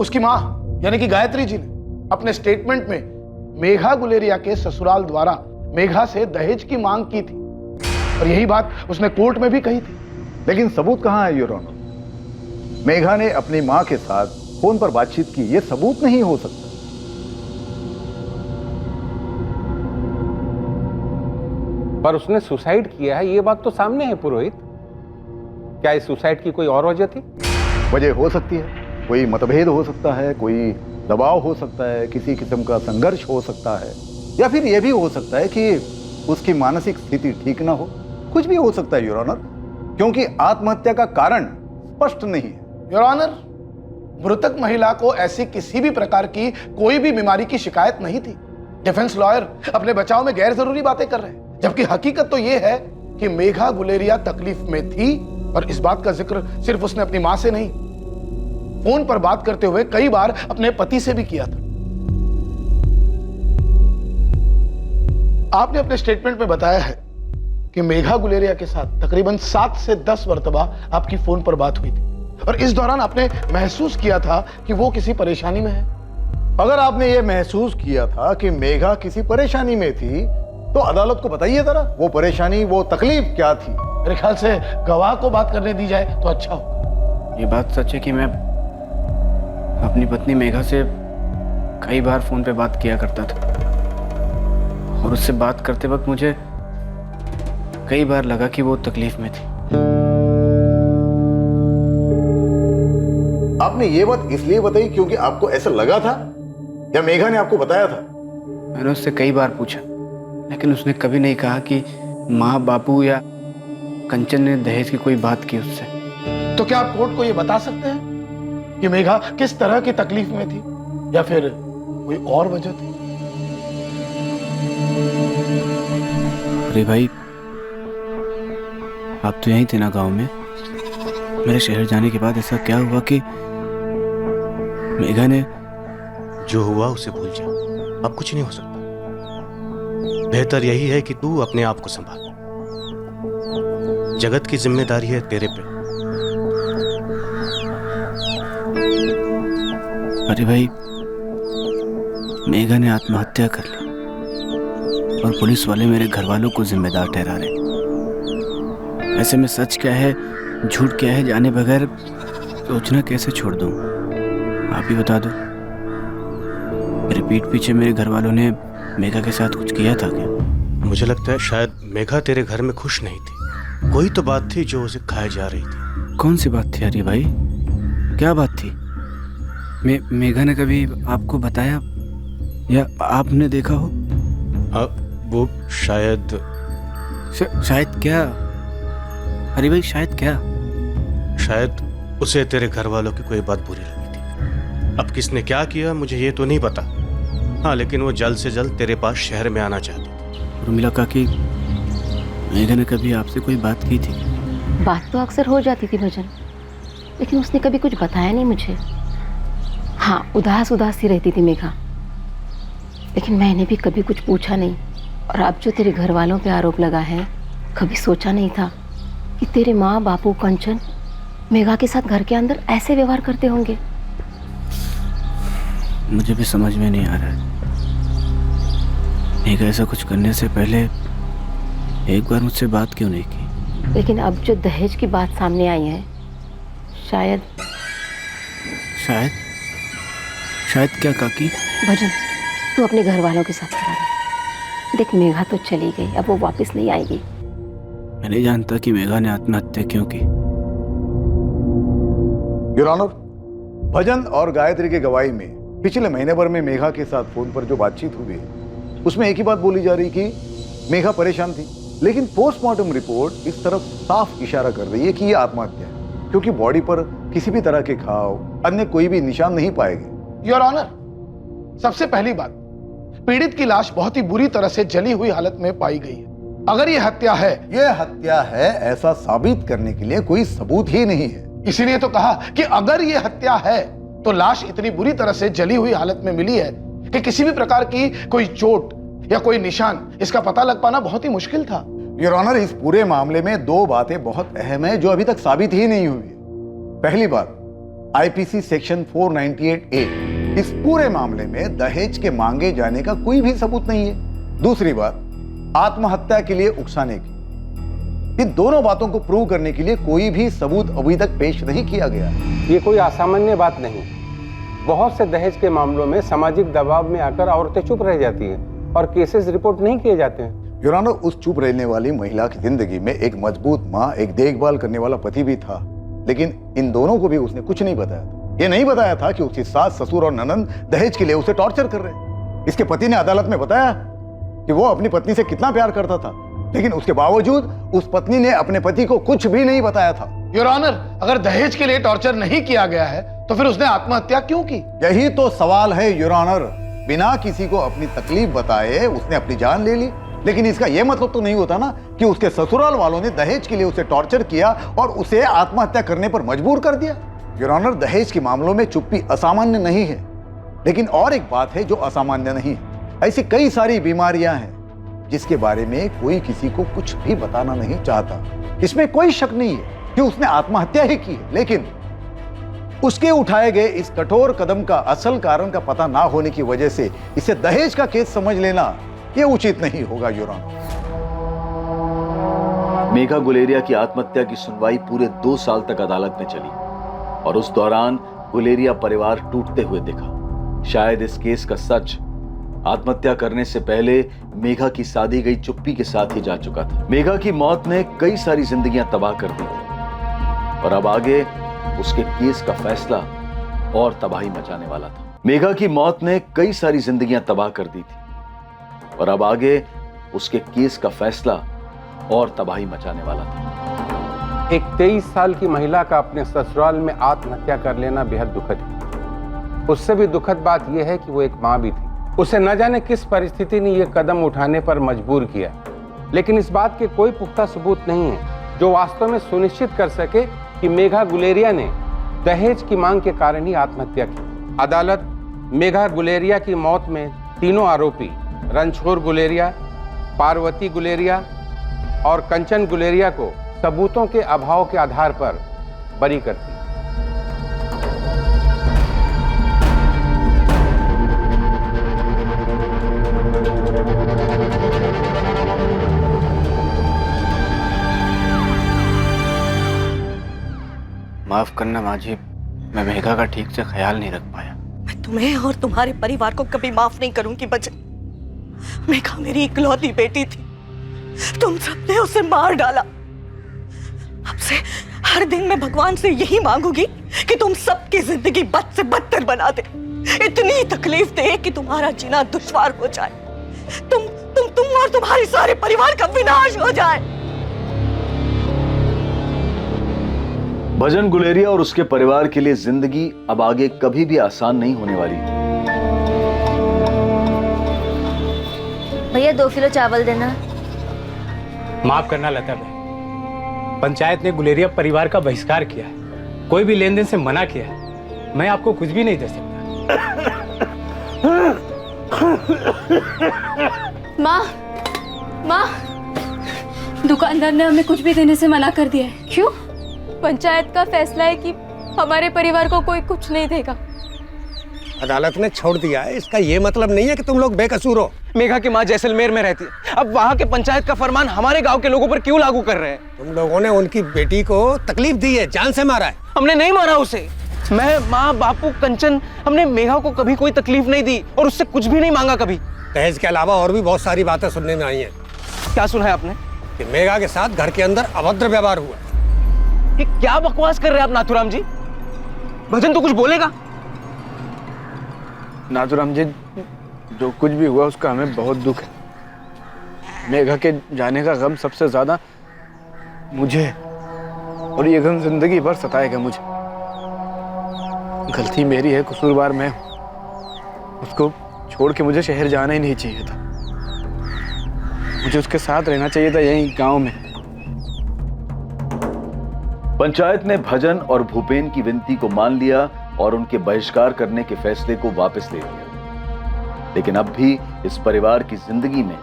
उसकी मां यानी कि गायत्री जी ने अपने स्टेटमेंट में मेघा गुलेरिया के ससुराल द्वारा मेघा से दहेज की मांग की थी, और यही बात उसने कोर्ट में भी कही थी। लेकिन सबूत कहां है योर ऑनर? मेघा ने अपनी मां के साथ फोन पर बातचीत की, यह सबूत नहीं हो सकता। पर उसने सुसाइड किया है, ये बात तो सामने है पुरोहित। क्या इस सुसाइड की कोई और वजह थी? वजह हो सकती है, कोई मतभेद हो सकता है, कोई दबाव हो सकता है, किसी किस्म का संघर्ष हो सकता है, या फिर यह भी हो सकता है कि उसकी मानसिक स्थिति ठीक ना हो। कुछ भी हो सकता है योर ऑनर, क्योंकि आत्महत्या का कारण स्पष्ट नहीं है। योर ऑनर, मृतक महिला को ऐसी किसी भी प्रकार की कोई भी बीमारी की शिकायत नहीं थी। डिफेंस लॉयर अपने बचाव में गैर जरूरी बातें कर रहे हैं, जबकि हकीकत तो यह है कि मेघा गुलेरिया तकलीफ में थी, और इस बात का जिक्र सिर्फ उसने अपनी मां से नहीं, फोन पर बात करते हुए कई बार अपने पति से भी किया था। आपने अपने स्टेटमेंट में बताया है कि मेघा गुलेरिया के साथ तकरीबन 7 से 10 मरतबा आपकी फोन पर बात हुई थी, और इस दौरान आपने महसूस किया था कि वो किसी परेशानी में है। अगर आपने ये महसूस किया था कि मेघा किसी परेशानी में थी, तो अदालत को बताइए जरा, वो परेशानी, वो तकलीफ क्या थी? मेरे ख्याल से गवाह को बात करने दी जाए तो अच्छा हो। ये बात सच है कि मैं अपनी पत्नी मेघा से कई बार फोन पे बात किया करता था, और उससे बात करते वक्त मुझे कई बार लगा कि वो तकलीफ में थी। आपने ये बात इसलिए बताई क्योंकि आपको ऐसा लगा था, या मेघा ने आपको बताया था? मैंने उससे कई बार पूछा, लेकिन उसने कभी नहीं कहा कि माँ, बापू या कंचन ने दहेज की कोई बात की उससे। तो क्या आप कोर्ट को ये बता सकते हैं कि मेघा किस तरह की तकलीफ में थी, या फिर कोई और वजह थी? अरे भाई, आप तो यहीं थे ना गांव में? मेरे शहर जाने के बाद ऐसा क्या हुआ कि मेघा ने... जो हुआ उसे भूल जा, अब कुछ नहीं हो सकता। बेहतर यही है कि तू अपने आप को संभाल। जगत की जिम्मेदारी है तेरे पे। अरे भाई, मेघा ने आत्महत्या कर ली, और पुलिस वाले मेरे घर वालों को जिम्मेदार ठहरा रहे। ऐसे में सच क्या है, झूठ क्या है, जाने बगैर सोचना कैसे छोड़ दूं? आप ही बता दो। मेरे पीठ पीछे मेरे घर वालों ने मेघा के साथ कुछ किया था क्या? मुझे लगता है शायद मेघा तेरे घर में खुश नहीं थी। कोई तो बात थी जो उसे खाए जा रही थी। कौन सी बात थी? अरे भाई, क्या बात थी? मेघा ने कभी आपको बताया या आपने देखा हो? वो शायद शायद क्या? अरे भाई, शायद क्या? शायद उसे तेरे घर वालों की कोई बात बुरी लगी थी। अब किसने क्या किया मुझे ये तो नहीं पता। हाँ, लेकिन वो जल्द से जल्द तेरे पास शहर में आना चाहती थी। उर्मिला काकी, मेघा ने कभी आपसे कोई बात की थी? बात तो अक्सर हो जाती थी भजन, लेकिन उसने कभी कुछ बताया नहीं मुझे। हाँ, उदास उदास सी रहती थी मेघा, लेकिन मैंने भी कभी कुछ पूछा नहीं। और अब जो तेरे घर वालों पे आरोप लगा है, कभी सोचा नहीं था कि तेरे माँ बापू कंचन मेघा के साथ घर के अंदर ऐसे व्यवहार करते होंगे। मुझे भी समझ में नहीं आ रहा है। मेघा ऐसा कुछ करने से पहले एक बार मुझसे बात क्यों नहीं की? लेकिन अब जो दहेज की बात सामने आई है, शायद शायद शायद क्या काकी? भजन, तू अपने घर वालों के साथ खड़ा रह। देख, मेघा तो चली गई, अब वो वापस नहीं आएगी। मैं नहीं जानता कि मेघा ने आत्महत्या क्यों की। योर ऑनर, भजन और गायत्री की गवाही में पिछले महीने भर में मेघा के साथ फोन पर जो बातचीत हुई, उसमें एक ही बात बोली जा रही कि मेघा परेशान थी। लेकिन पोस्टमार्टम रिपोर्ट इस तरफ साफ इशारा कर रही है कि यह आत्महत्या है, क्योंकि बॉडी पर किसी भी तरह के घाव, अन्य कोई भी निशान नहीं पाए गए। योर ऑनर, सबसे पहली बात, पीड़ित की लाश बहुत ही बुरी तरह से जली हुई हालत में पाई गई है। अगर यह हत्या है, ऐसा साबित करने के लिए कोई सबूत ही नहीं है। इसीलिए तो कहा कि अगर यह हत्या है तो लाश इतनी बुरी तरह से जली हुई हालत में मिली है कि किसी भी प्रकार की कोई चोट या कोई निशान इसका पता लग पाना बहुत ही मुश्किल था। योर ऑनर, इस पूरे मामले में दो बातें बहुत अहम है जो अभी तक साबित ही नहीं हुई है। पहली बात, आईपीसी सेक्शन 498A, इस पूरे मामले में दहेज के मांगे जाने का कोई भी सबूत नहीं है। दूसरी बात, आत्महत्या के लिए उकसाने की। इन दोनों बातों को प्रूव करने के लिए कोई भी सबूत अभी तक पेश नहीं किया गया। ये कोई असामान्य बात नहीं। बहुत से दहेज के मामलों में सामाजिक दबाव में आकर औरतें चुप रह जाती हैं और केसेस रिपोर्ट नहीं किए जाते हैं। योर ऑनर, उस चुप रहने वाली महिला की जिंदगी में एक मजबूत माँ, एक देखभाल करने वाला पति भी था, लेकिन इन दोनों को भी उसने कुछ नहीं बताया था। ये नहीं बताया था कि उसकी सास, ससुर और ननंद दहेज के लिए उसे टॉर्चर कर रहे। इसके पति ने अदालत में बताया कि वो अपनी पत्नी से कितना प्यार करता था, लेकिन उसके बावजूद उस पत्नी ने अपने पति को कुछ भी नहीं बताया था। योर ऑनर, अगर दहेज के लिए टॉर्चर नहीं किया गया है तो फिर उसने आत्महत्या क्यों की? यही तो सवाल है योर ऑनर। बिना किसी को अपनी तकलीफ बताए उसने अपनी जान ले ली, लेकिन इसका यह मतलब तो नहीं होता ना कि उसके ससुराल वालों ने दहेज के लिए उसे टॉर्चर किया और उसे आत्महत्या करने पर मजबूर कर दिया। योर ऑनर, दहेज के मामलों में चुप्पी असामान्य नहीं है, लेकिन और एक बात है जो असामान्य नहीं है। ऐसी कई सारी बीमारियां हैं जिसके बारे में कोई किसी को कुछ भी बताना नहीं चाहता। इसमें कोई शक नहीं है कि उसने आत्महत्या ही की है, लेकिन उसके उठाए गए इस कठोर कदम का असल कारण का पता ना होने की वजह से इसे दहेज का केस समझ लेना यह उचित नहीं होगा। योर ऑनर, मेघा गुलेरिया की आत्महत्या की सुनवाई पूरे 2 साल तक अदालत में चली और उस दौरान गुलेरिया परिवार टूटते हुए दिखा। शायद इस केस का सच आत्महत्या करने से पहले मेघा की साधी गई चुप्पी के साथ ही जा चुका था। मेघा की मौत ने कई सारी जिंदगियां तबाह कर दी थी और अब आगे उसके केस का फैसला और तबाही मचाने वाला था। मेघा की मौत ने कई सारी जिंदगियां तबाह कर दी थी और अब आगे उसके केस का फैसला और तबाही मचाने वाला था। एक 23 साल की महिला का अपने ससुराल में आत्महत्या कर लेना बेहद दुखद है। उससे भी दुखद बात यह है कि वो एक माँ भी थी। उसे न जाने किस परिस्थिति ने यह कदम उठाने पर मजबूर किया, लेकिन इस बात के कोई पुख्ता सबूत नहीं है जो वास्तव में सुनिश्चित कर सके कि मेघा गुलेरिया ने दहेज की मांग के कारण ही आत्महत्या की। अदालत मेघा गुलेरिया की मौत में तीनों आरोपी रणछोड़ गुलेरिया, पार्वती गुलेरिया और कंचन गुलेरिया को सबूतों के अभाव के आधार पर बरी करती। माफ करना माँ जी, मैं मेघा का ठीक से ख्याल नहीं रख पाया। मैं तुम्हें और तुम्हारे परिवार को कभी माफ नहीं करूंगी बचन। मेघा मेरी इकलौती बेटी थी, तुम सबने उसे मार डाला। अब से हर दिन मैं भगवान से यही मांगूंगी कि तुम सबकी जिंदगी बद से बदतर बना दे, इतनी तकलीफ दे कि तुम्हारा जीना दुश्वार हो जाए, तुम और तुम्हारे सारे परिवार का विनाश हो जाए। भजन गुलेरिया और उसके परिवार के लिए जिंदगी अब आगे कभी भी आसान नहीं होने वाली। भैया 2 किलो चावल देना। माफ करना लता भाई, पंचायत ने गुलेरिया परिवार का बहिष्कार किया है। कोई भी लेन देन से मना किया है, मैं आपको कुछ भी नहीं दे सकता। माँ, माँ, दुकानदार ने हमें कुछ भी देने से मना कर दिया है। क्यों? पंचायत का फैसला है कि हमारे परिवार को कोई कुछ नहीं देगा। अदालत ने छोड़ दिया है, इसका ये मतलब नहीं है कि तुम लोग बेकसूर हो। मेघा की माँ जैसलमेर में रहती है, अब वहाँ के पंचायत का फरमान हमारे गांव के लोगों पर क्यों लागू कर रहे हैं? तुम लोगों ने उनकी बेटी को तकलीफ दी है, जान से मारा है। हमने नहीं मारा उसे। मैं, माँ, बापू, कंचन, हमने मेघा को कभी कोई तकलीफ नहीं दी और उससे कुछ भी नहीं मांगा कभी। दहेज के अलावा और भी बहुत सारी बातें सुनने में आई हैं। क्या सुना है आपने? कि मेघा के साथ घर के अंदर अभद्र व्यवहार हुआ। ये क्या बकवास कर रहे हैं आप नाथुराम जी? भजन तो कुछ बोलेगा। नाथुराम जी, जो कुछ भी हुआ उसका हमें बहुत दुख है। मेघा के जाने का गम सबसे ज्यादा मुझे, और ये गम जिंदगी भर सताएगा मुझे। गलती मेरी है, कसूरवार मैं हूँ। उसको छोड़ के मुझे शहर जाना ही नहीं चाहिए था। मुझे उसके साथ रहना चाहिए था यहीं गांव में। पंचायत ने भजन और भूपेन की विनती को मान लिया और उनके बहिष्कार करने के फैसले को वापस ले लिया। लेकिन अब भी इस परिवार की जिंदगी में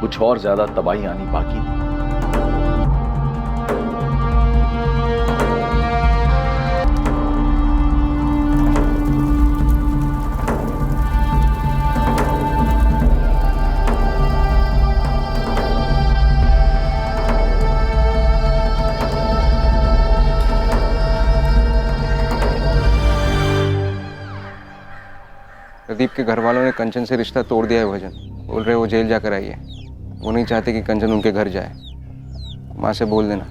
कुछ और ज्यादा तबाही आनी बाकी थी। प्रदीप के घर वालों ने कंचन से रिश्ता तोड़ दिया है भजन। बोल रहे वो जेल जाकर आई है। वो नहीं चाहते कि कंचन उनके घर जाए। माँ से बोल देना।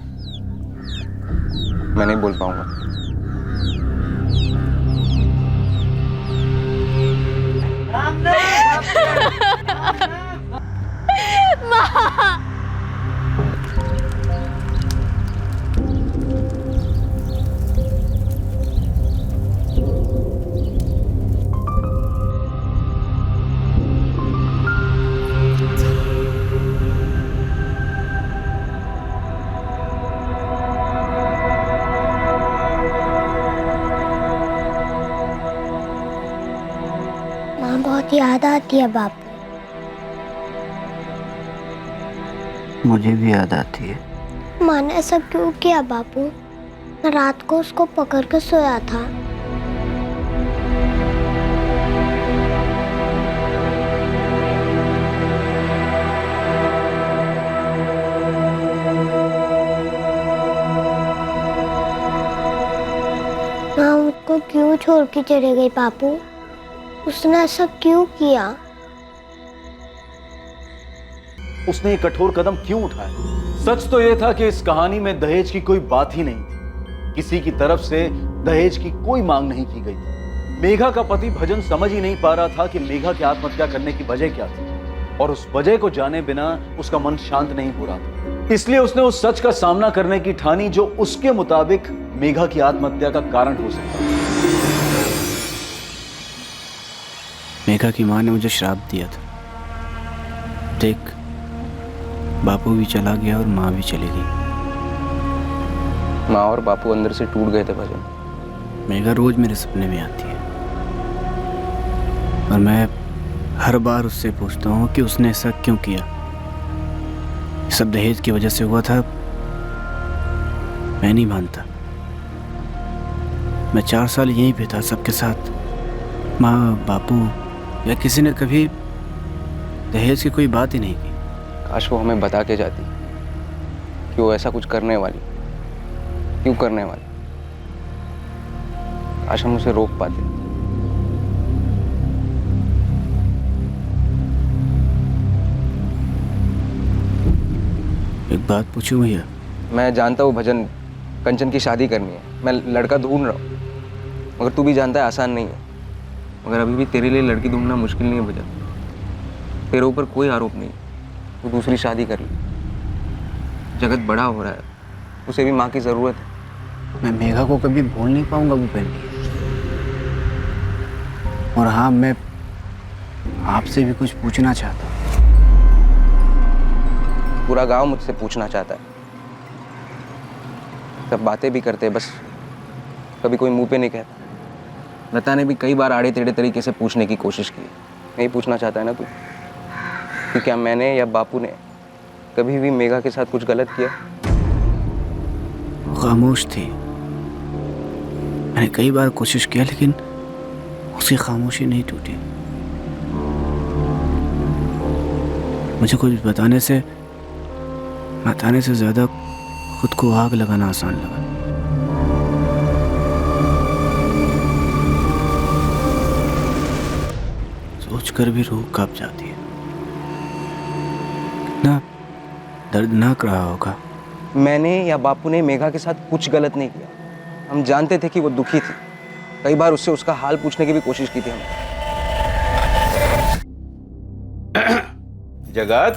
मैं नहीं बोल पाऊंगा। बहुत याद आती है बापू। मुझे भी याद आती है। माँ ने ऐसा क्यों किया बापू? मैं रात को उसको पकड़ के सोया था। माँ मुझको क्यों छोड़ के चले गई बापू? उसने ऐसा क्यों किया? उसने ये कठोर कदम क्यों उठाया? सच तो यह था कि इस कहानी में दहेज की कोई बात ही नहीं थी। किसी की तरफ से दहेज की कोई मांग नहीं की गई थी। मेघा का पति भजन समझ ही नहीं पा रहा था कि मेघा की आत्महत्या करने की वजह क्या थी, और उस वजह को जाने बिना उसका मन शांत नहीं हो रहा था। इसलिए उसने उस सच का सामना करने की ठानी जो उसके मुताबिक मेघा की आत्महत्या का कारण हो सकता है। मेघा की माँ ने मुझे श्राप दिया था। देख, बापू भी चला गया और माँ भी चली गई। माँ और बापू अंदर से टूट गए थे भजन। मेघा रोज मेरे सपने में आती है और मैं हर बार उससे पूछता हूँ कि उसने ऐसा क्यों किया। सब दहेज की वजह से हुआ था। मैं नहीं मानता। मैं 4 साल यहीं पे था सबके साथ। माँ, बापू या किसी ने कभी दहेज की कोई बात ही नहीं की। काश वो हमें बता के जाती कि वो ऐसा कुछ करने वाली, क्यों करने वाली। काश हम उसे रोक पाते। एक बात पूछूं भैया? मैं जानता हूँ भजन, कंचन की शादी करनी है। मैं लड़का ढूंढ रहा हूँ, मगर तू भी जानता है आसान नहीं है। मगर अभी भी तेरे लिए लड़की ढूंढना मुश्किल नहीं है भजन। तेरे ऊपर कोई आरोप नहीं। तू दूसरी शादी कर ले। जगत बड़ा हो रहा है, उसे भी माँ की जरूरत है। मैं मेघा को कभी भूल नहीं पाऊंगा भूपेन। और हाँ, मैं आपसे भी कुछ पूछना चाहता हूँ। पूरा गांव मुझसे पूछना चाहता है। सब बातें भी करते हैं, बस कभी कोई मुंह पे नहीं कहता। लता ने भी कई बार आड़े टेढ़े तरीके से पूछने की कोशिश की। नहीं पूछना चाहता है ना तू कि क्या मैंने या बापू ने कभी भी मेघा के साथ कुछ गलत किया? खामोश थी। मैंने कई बार कोशिश किया लेकिन उसकी खामोशी नहीं टूटी। मुझे कुछ बताने से ज्यादा खुद को आग लगाना आसान लगा। सोचकर भी रूह कांप जाती है। कितना दर्दनाक रहा होगा। मैंने या बापू ने मेघा के साथ कुछ गलत नहीं किया। हम जानते थे कि वो दुखी थी। कई बार उससे उसका हाल पूछने की भी कोशिश की थी हमने। जगत,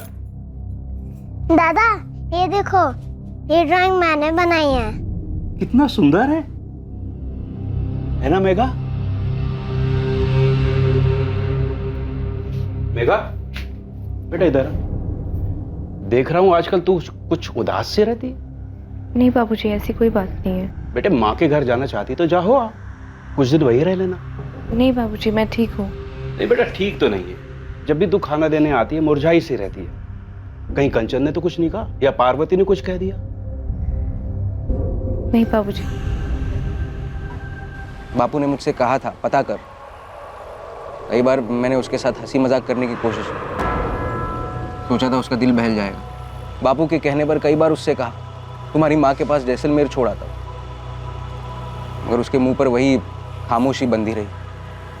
दादा ये देखो, ये ड्राइंग मैंने बनाई है। कितना सुंदर है ना मेघा? मेघा बेटा इधर। देख रहा हूँ आजकल तू कुछ उदास से रहती है। नहीं बाबूजी, ऐसी कोई बात नहीं है। बेटे माँ के घर जाना चाहती तो जा हो आ, कुछ दिन वही रह लेना। नहीं बाबूजी, मैं ठीक हूँ। नहीं बेटा ठीक तो नहीं है। जब भी तू खाना देने आती है मुरझाई सी रहती है। कहीं कंचन ने तो कुछ नहीं कहा या पार्वती ने कुछ कह दिया? नहीं बाबूजी। बापू ने मुझसे कहा था पता कर। कई बार मैंने उसके साथ हंसी मजाक करने की कोशिश की। सोचा था उसका दिल बहल जाएगा। बापू के कहने पर कई बार उससे कहा तुम्हारी माँ के पास जैसलमेर छोड़ा था, मगर उसके मुंह पर वही खामोशी बंधी रही।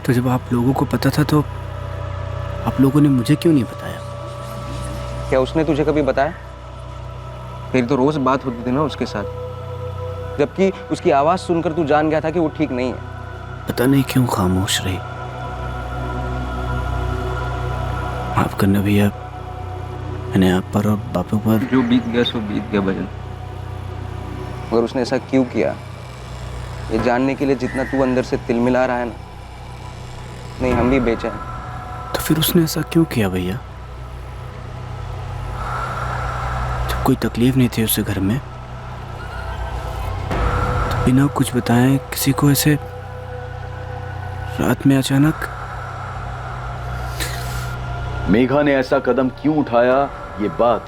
तो जब आप लोगों को पता था तो आप लोगों ने मुझे क्यों नहीं बताया? क्या उसने तुझे कभी बताया? फिर तो रोज बात होती थी ना उसके साथ, जबकि उसकी आवाज सुनकर तू जान गया था कि वो ठीक नहीं है। पता नहीं क्यों खामोश रही। माफ करना भैया, मैंने आप पर और बापू पर जो बीत गया सो बीत गया भजन। मगर उसने ऐसा क्यों किया, ये जानने के लिए जितना तू अंदर से तिलमिला रहा है ना, नहीं हम भी बेचैन। तो फिर उसने ऐसा क्यों किया भैया? जब कोई तकलीफ नहीं थी उसे घर में, तो बिना कुछ बताए किसी को ऐसे रात में अचानक। मेघा ने ऐसा कदम क्यों उठाया, ये बात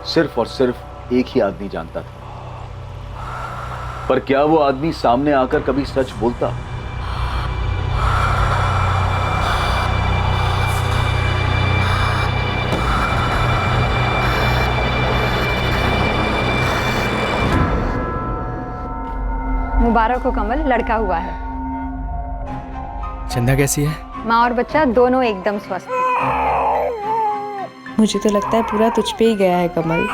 सिर्फ और सिर्फ एक ही आदमी जानता था। पर क्या वो आदमी सामने आकर कभी सच बोलता? मुबारक हो कमल, लड़का हुआ है। चंदा कैसी है? माँ और बच्चा दोनों एकदम स्वस्थ हैं। मुझे तो लगता है पूरा तुझ पे ही गया है कमल।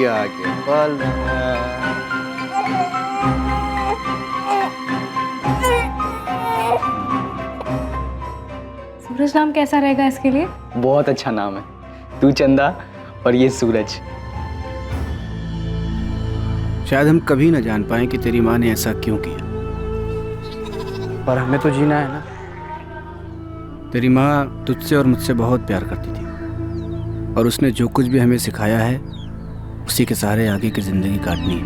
आगे पल सूरज नाम कैसा रहेगा इसके लिए? बहुत अच्छा नाम है। तू चंदा और ये सूरज। शायद हम कभी न जान पाए कि तेरी माँ ने ऐसा क्यों किया, पर हमें तो जीना है ना। तेरी माँ तुझसे और मुझसे बहुत प्यार करती थी और उसने जो कुछ भी हमें सिखाया है उसी के सहारे आगे की जिंदगी काटनी है।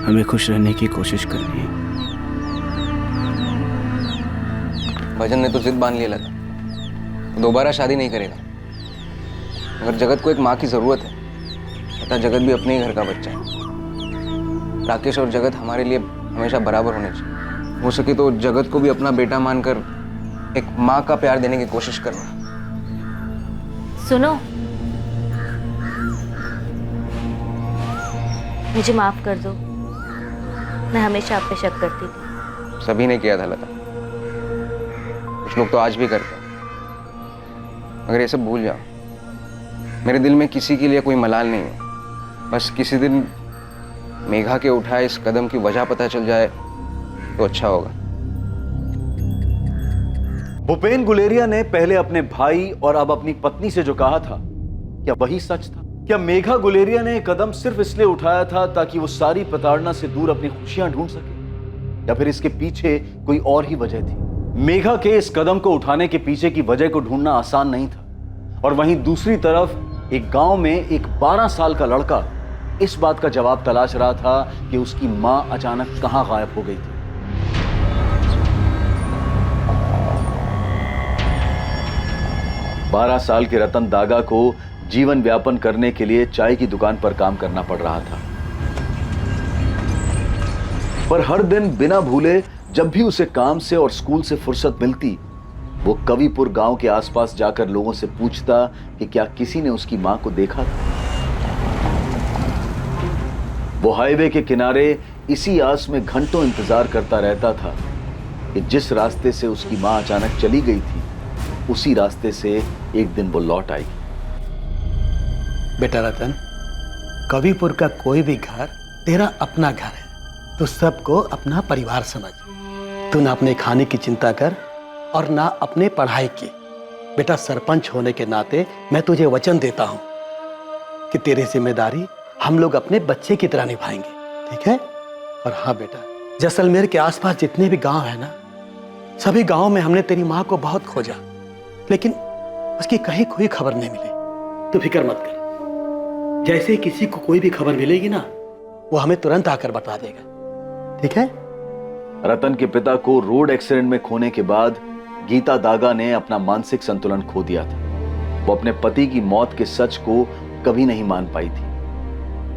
हमें खुश रहने की कोशिश करनी है। भजन ने तो जिद बांध लिया लगा, दोबारा शादी नहीं करेगा। मगर जगत को एक माँ की जरूरत है, तथा जगत भी अपने ही घर का बच्चा है। राकेश और जगत हमारे लिए हमेशा बराबर होने चाहिए। हो सके तो जगत को भी अपना बेटा मानकर एक माँ का प्यार देने की कोशिश करना। सुनो, मुझे माफ कर दो, मैं हमेशा आप पे शक करती थी। सभी ने किया था लता, कुछ लोग तो आज भी करते हैं। मगर ये सब भूल जाओ, मेरे दिल में किसी के लिए कोई मलाल नहीं है। बस किसी दिन मेघा के उठाए इस कदम की वजह पता चल जाए तो अच्छा होगा। भूपेन गुलेरिया ने पहले अपने भाई और अब अपनी पत्नी से जो कहा था, क्या वही सच था? क्या मेघा गुलेरिया ने कदम सिर्फ इसलिए उठाया था ताकि वो सारी प्रताड़ना से दूर अपनी खुशियां ढूंढ सके, या फिर इसके पीछे कोई और ही वजह थी? मेघा के इस कदम को उठाने के पीछे की वजह को ढूंढना आसान नहीं था, और वहीं दूसरी तरफ एक गांव में एक 12 साल का लड़का इस बात का जवाब तलाश रहा था कि उसकी मां अचानक कहां गायब हो गई थी। बारह साल के रतन दागा को जीवन व्यापन करने के लिए चाय की दुकान पर काम करना पड़ रहा था, पर हर दिन बिना भूले जब भी उसे काम से और स्कूल से फुर्सत मिलती, वो कविपुर गांव के आसपास जाकर लोगों से पूछता कि क्या किसी ने उसकी मां को देखा था। वो हाईवे के किनारे इसी आस में घंटों इंतजार करता रहता था कि जिस रास्ते से उसकी मां अचानक चली गई थी, उसी रास्ते से एक दिन वो लौट आएगी। बेटा रतन, कविपुर का कोई भी घर तेरा अपना घर है। तू सबको अपना परिवार समझ। तू ना अपने खाने की चिंता कर और ना अपने पढ़ाई की। बेटा, सरपंच होने के नाते मैं तुझे वचन देता हूं कि तेरी जिम्मेदारी हम लोग अपने बच्चे की तरह निभाएंगे, ठीक है? और हाँ बेटा, जैसलमेर के आसपास जितने भी गांव है ना, सभी गांव में हमने तेरी माँ को बहुत खोजा, लेकिन उसकी कहीं कोई खबर नहीं मिली। तू फिक्र मत कर, जैसे ही किसी को कोई भी खबर मिलेगी ना, वो हमें तुरंत आकर बता देगा, ठीक है? रतन के पिता को रोड एक्सीडेंट में खोने के बाद गीता दागा ने अपना मानसिक संतुलन खो दिया था। वो अपने पति की मौत के सच को कभी नहीं मान पाई थी।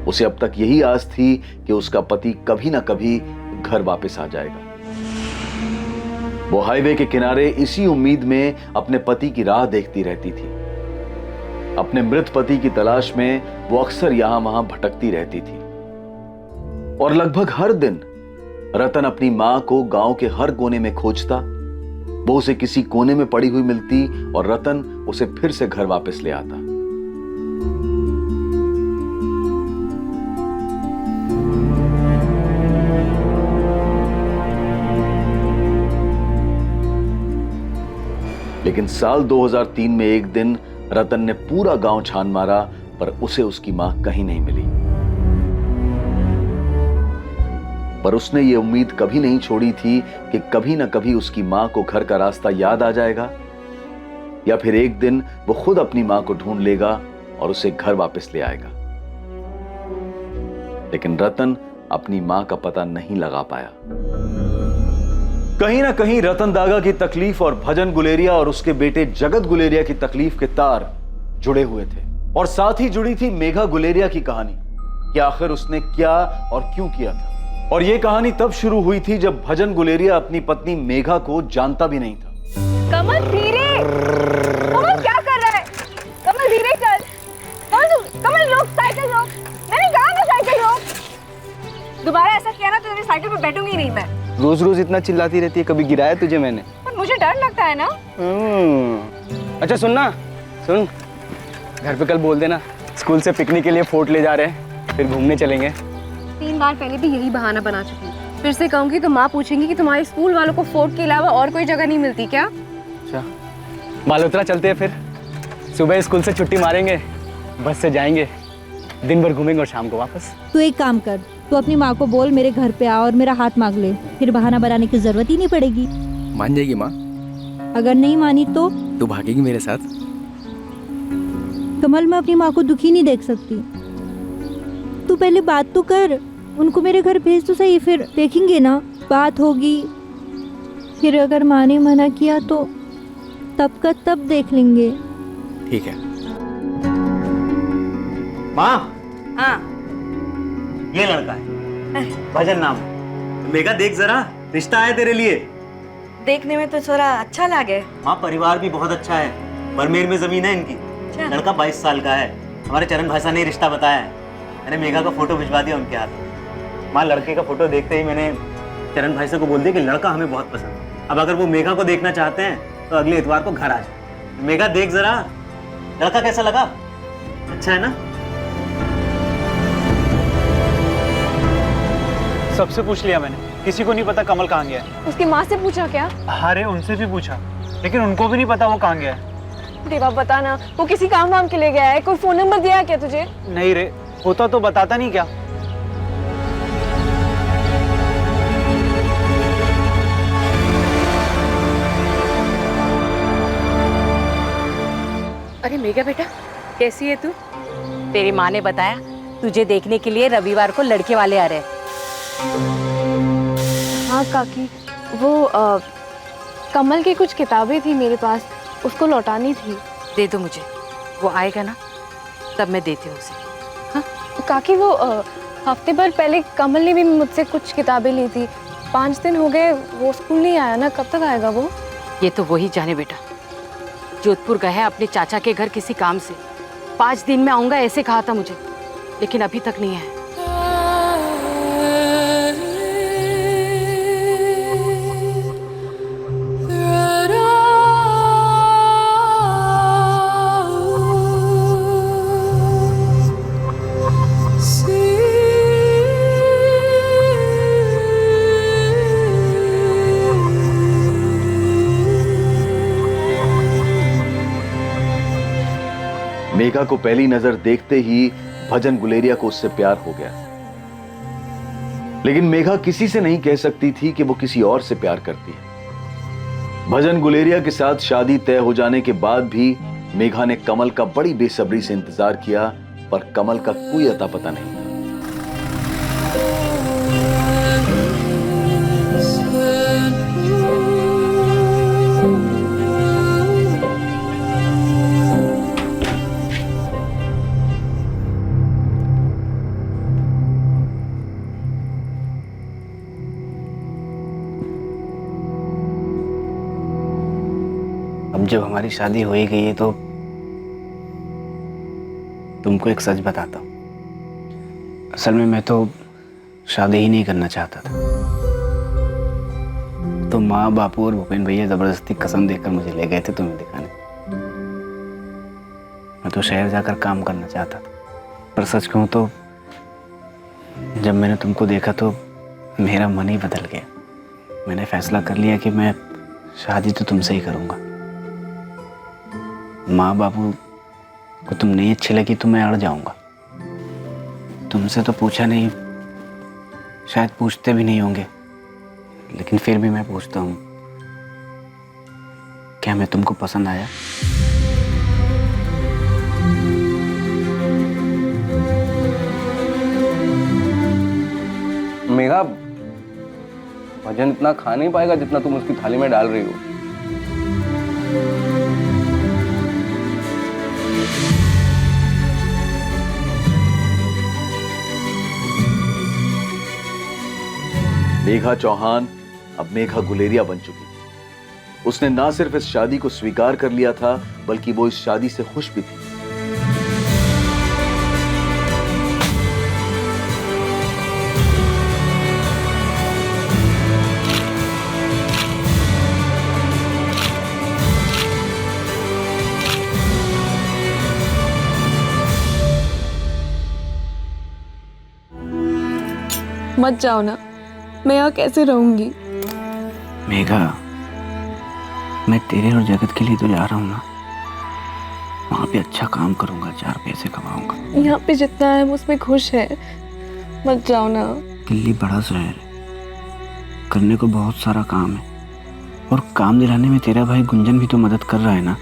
उसे अब तक यही आस थी कि उसका पति कभी ना कभी घर वापस आ जाएगा। वो हाईवे के किनारे इसी उम्मीद में अपने पति की राह देखती रहती थी। अपने मृत पति की तलाश में वो अक्सर यहां वहां भटकती रहती थी और लगभग हर दिन रतन अपनी मां को गांव के हर कोने में खोजता। वो उसे किसी कोने में पड़ी हुई मिलती और रतन उसे फिर से घर वापस ले आता। लेकिन साल 2003 में एक दिन रतन ने पूरा गांव छान मारा, पर उसे उसकी मां कहीं नहीं मिली। पर उसने ये उम्मीद कभी नहीं छोड़ी थी कि कभी ना कभी उसकी मां को घर का रास्ता याद आ जाएगा, या फिर एक दिन वो खुद अपनी मां को ढूंढ लेगा और उसे घर वापस ले आएगा। लेकिन रतन अपनी मां का पता नहीं लगा पाया। कहीं ना कहीं रतन दागा की तकलीफ और भजन गुलेरिया और उसके बेटे जगत गुलेरिया की तकलीफ के तार जुड़े हुए थे, और साथ ही जुड़ी थी मेघा गुलेरिया की कहानी कि आखिर उसने क्या और क्यों किया था। और यह कहानी तब शुरू हुई थी जब भजन गुलेरिया अपनी पत्नी मेघा को जानता भी नहीं था। कमल धीरे, कमल क्या कर रहा है? कमल धीरे चल। कमल रोक, साइकिल रोक। मैंने कहा ना साइकिल रोक। दोबारा ऐसा किया ना तो तेरी साइकिल पे बैठूंगी नहीं मैं। रोज रोज इतना चिल्लाती रहती है, कभी गिराया तुझे मैंने? पर मुझे डर लगता है ना। अच्छा सुन, घर पे कल बोल देना स्कूल से पिकनिक के लिए फोर्ट ले जा रहे हैं, फिर घूमने चलेंगे। 3 बार पहले भी यही बहाना बना चुकी हूँ। फिर से कहूंगी तो माँ पूछेंगी कि तुम्हारे स्कूल वालों को फोर्ट के अलावा और कोई जगह नहीं मिलती क्या? अच्छा, बालोतरा चलते हैं, फिर सुबह स्कूल से छुट्टी मारेंगे, बस से जाएंगे, दिन भर घूमेंगे और शाम को वापस। तू एक काम कर, तू अपनी माँ को बोल मेरे घर पे आ और मेरा हाथ मांग ले, फिर बहाना बनाने की जरूरत ही नहीं पड़ेगी। मान जाएगी माँ? अगर नहीं मानी तो तू भागेगी मेरे साथ? कमल, मैं अपनी माँ को दुखी नहीं देख सकती। तू पहले बात तो कर, उनको मेरे घर भेज तो सही, फिर देखेंगे ना, बात होगी। फिर अगर माँ ने मना किया तो तब का तब देख लेंगे। ठीक है माँ। हाँ, ये लड़का है, भजन नाम। मेघा देख जरा, रिश्ता है तेरे लिए। देखने में तो थोड़ा अच्छा लगे। माँ, परिवार भी बहुत अच्छा है, बरमेर में जमीन है इनकी। लड़का 22 साल का है। हमारे चरण भाई साहब ने रिश्ता बताया है। मैंने मेघा का फोटो भिजवा दिया उनके हाथ। माँ, लड़के का फोटो देखते ही मैंने चरण भाई साहब को बोल दिया कि लड़का हमें बहुत पसंद है। अब अगर वो मेघा को देखना चाहते हैं तो अगले इतवार को घर आ जाए। मेघा देख जरा, लड़का कैसा लगा? अच्छा है ना? सबसे पूछ लिया मैंने, किसी को नहीं पता कमल कहाँ गया है। उसकी माँ से पूछा क्या? अरे उनसे भी पूछा, लेकिन उनको भी नहीं पता वो कहाँ गया है। देवा बता ना, वो किसी काम वाम के लिए गया है? कोई फोन नंबर दिया है क्या तुझे? नहीं रे, होता तो बताता नहीं क्या। अरे मेघा बेटा, कैसी है तू? तेरी माँ ने बताया तुझे देखने के लिए रविवार को लड़के वाले आ रहे हैं। हाँ काकी, वो कमल की कुछ किताबें थी मेरे पास, उसको लौटानी थी। दे दो मुझे, वो आएगा ना तब मैं देती हूँ उसे। हाँ काकी, वो हफ्ते भर पहले कमल ने भी मुझसे कुछ किताबें ली थी। 5 दिन हो गए, वो स्कूल नहीं आया ना, कब तक आएगा वो? ये तो वही जाने बेटा। जोधपुर गया है अपने चाचा के घर किसी काम से। 5 दिन में आऊंगा ऐसे कहा था मुझे, लेकिन अभी तक नहीं है। मेघा को पहली नजर देखते ही भजन गुलेरिया को उससे प्यार हो गया, लेकिन मेघा किसी से नहीं कह सकती थी कि वो किसी और से प्यार करती है। भजन गुलेरिया के साथ शादी तय हो जाने के बाद भी मेघा ने कमल का बड़ी बेसब्री से इंतजार किया, पर कमल का कोई अता पता नहीं था। अब जब हमारी शादी हो ही गई है तो तुमको एक सच बताता हूँ। असल में मैं तो शादी ही नहीं करना चाहता था, तो माँ बापू और भूपेन भैया जबरदस्ती कसम देकर मुझे ले गए थे तुम्हें दिखाने। मैं तो शहर जाकर काम करना चाहता था, पर सच कहूँ तो जब मैंने तुमको देखा तो मेरा मन ही बदल गया। मैंने फैसला कर लिया कि मैं शादी तो तुमसे ही करूँगा। माँ बापू को तुम नहीं अच्छी लगी तो मैं अड़ जाऊंगा। तुमसे तो पूछा नहीं, शायद पूछते भी नहीं होंगे, लेकिन फिर भी मैं पूछता हूँ, क्या मैं तुमको पसंद आया? मेघा, भजन इतना खा नहीं पाएगा जितना तुम उसकी थाली में डाल रही हो। मेघा चौहान अब मेघा गुलेरिया बन चुकी थी। उसने ना सिर्फ इस शादी को स्वीकार कर लिया था, बल्कि वो इस शादी से खुश भी थी। मत जाओ ना, मैं यहाँ कैसे रहूंगी? मेघा, मैं तेरे और जगत के लिए तो जा रहा हूँ ना। वहाँ पे अच्छा काम करूँगा, 4 पैसे कमाऊंगा। यहाँ पे जितना है उसमें खुश है, मत जाओ ना। दिल्ली बड़ा शहर है, करने को बहुत सारा काम है, और काम दिलाने में तेरा भाई गुंजन भी तो मदद कर रहा है ना।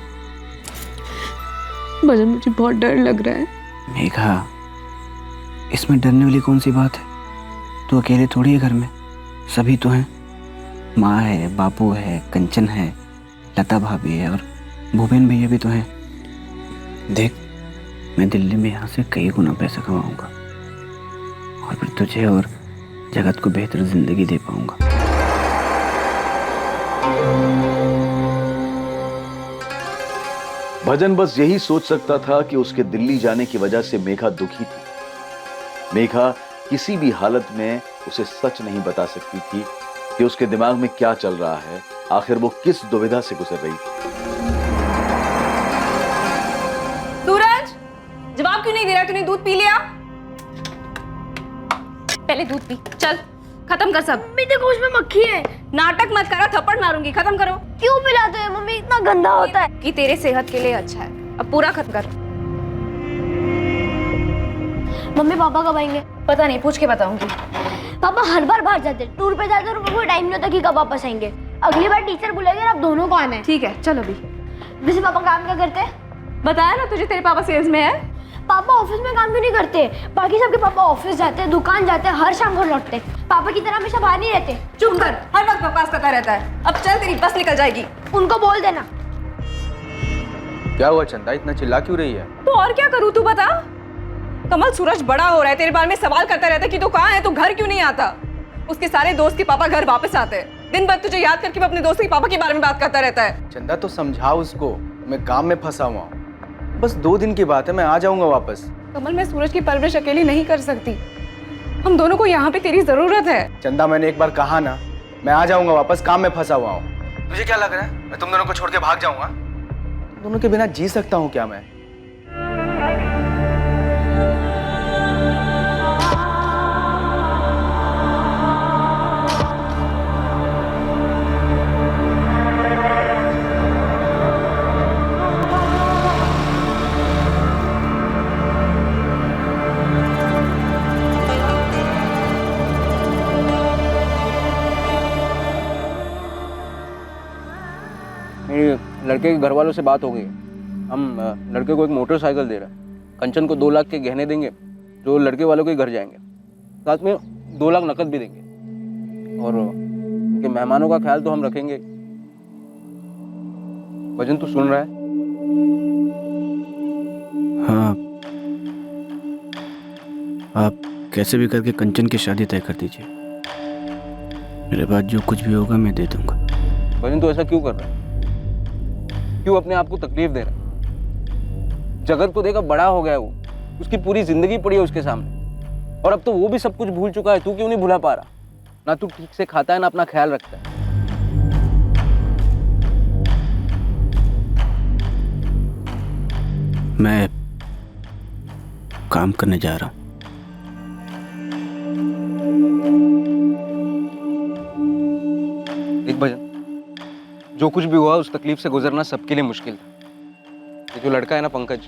भजन, मुझे बहुत डर लग रहा है। मेघा, इसमें डरने वाली कौन सी बात है? तू अकेले थोड़ी है घर में, सभी तो हैं। माँ है, बापू है, कंचन है, लता भाभी है, और भूपेन भैया भी तो हैं। देख, मैं दिल्ली में यहाँ से कई गुना पैसा कमाऊंगा, और फिर तुझे और जगत को बेहतर जिंदगी दे पाऊंगा। भजन बस यही सोच सकता था कि उसके दिल्ली जाने की वजह से मेघा दुखी थी। मेघा किसी भी हालत में उसे सच नहीं बता सकती थी कि उसके दिमाग में क्या चल रहा है, आखिर वो किस दुविधा से गुजर रही थी। सूरज, जवाब क्यों नहीं दे रहा? तूने दूध पी लिया? पहले दूध पी, चल खत्म कर सब। मम्मी देखो, उसमें मक्खी है। नाटक मत करो, थप्पड़ मारूंगी। खत्म करो। क्यों पिलाते हो मम्मी? इतना गंदा होता है। कि तेरे सेहत के लिए अच्छा है। अब पूरा खत्म कर। मम्मी पापा कब आएंगे? पता नहीं, पूछ के बताऊंगी। पापा हर बार बाहर जाते हैं, टूर पे जाते हैं, और कोई टाइम नहीं होता कि कब वापस आएंगे। अगली बार टीचर बुलाएंगे और आप दोनों को आना है। ठीक है, चलो अभी। वैसे पापा काम क्या करते हैं? बताया ना तुझे तेरे पापा सेल्स में है। पापा ऑफिस में काम क्यों नहीं करते? बाकी सबके पापा ऑफिस जाते हैं, दुकान जाते हैं, हर शाम को लौटते हैं। पापा की तरह हमेशा बाहर नहीं रहते। चुप कर, हर वक्त बकवास करता रहता है। अब चल, तेरी बस निकल जाएगी। उनको बोल देना। क्या हुआ चंदा, इतना चिल्ला क्यों रही है? तो और क्या करूँ, तू बता। कमल, सूरज बड़ा हो रहा है, तेरे बारे में सवाल करता रहता है कि तू कहाँ है, तू घर क्यों नहीं आता। उसके सारे दोस्त के पापा घर वापस आते हैं। दिन भर तुझे याद करके वो अपने दोस्त के पापा के बारे में बात करता रहता है। चंदा तो समझाओ उसको, मैं काम में फंसा हुआ हूँ। बस 2 दिन की बात है, मैं आ जाऊंगा वापस। कमल, मैं सूरज की परवरिश अकेली नहीं कर सकती। हम दोनों को यहाँ पे तेरी जरूरत है। चंदा, मैंने एक बार कहा ना, मैं आ जाऊंगा वापस, काम में फंसा हुआ हूँ। तुझे क्या लग रहा है मैं तुम दोनों को छोड़ के भाग जाऊंगा? तुम दोनों के बिना जी सकता हूँ क्या मैं? लड़के के घर वालों से बात हो गई है। हम लड़के को एक मोटरसाइकिल दे रहे हैं। कंचन को 2 लाख के गहने देंगे जो लड़के वालों के घर जाएंगे। साथ में 2 लाख नकद भी देंगे। और उनके मेहमानों का ख्याल तो हम रखेंगे। भजन, तू सुन रहा है? हाँ, आप कैसे भी करके कंचन की शादी तय कर दीजिए। मेरे बाद जो कुछ भी होगा मैं दे दूंगा। भजन, तू ऐसा क्यों कर रहा है? क्यों अपने आप को तकलीफ दे रहा है? जगत को देखा बड़ा हो गया है वो, उसकी पूरी जिंदगी पड़ी है उसके सामने, और अब तो वो भी सब कुछ भूल चुका है। तू क्यों नहीं भुला पा रहा? ना तू ठीक से खाता है ना अपना ख्याल रखता है। मैं काम करने जा रहा हूँ। एक भजन, जो कुछ भी हुआ उस तकलीफ से गुजरना सबके लिए मुश्किल था। ये जो लड़का है ना पंकज,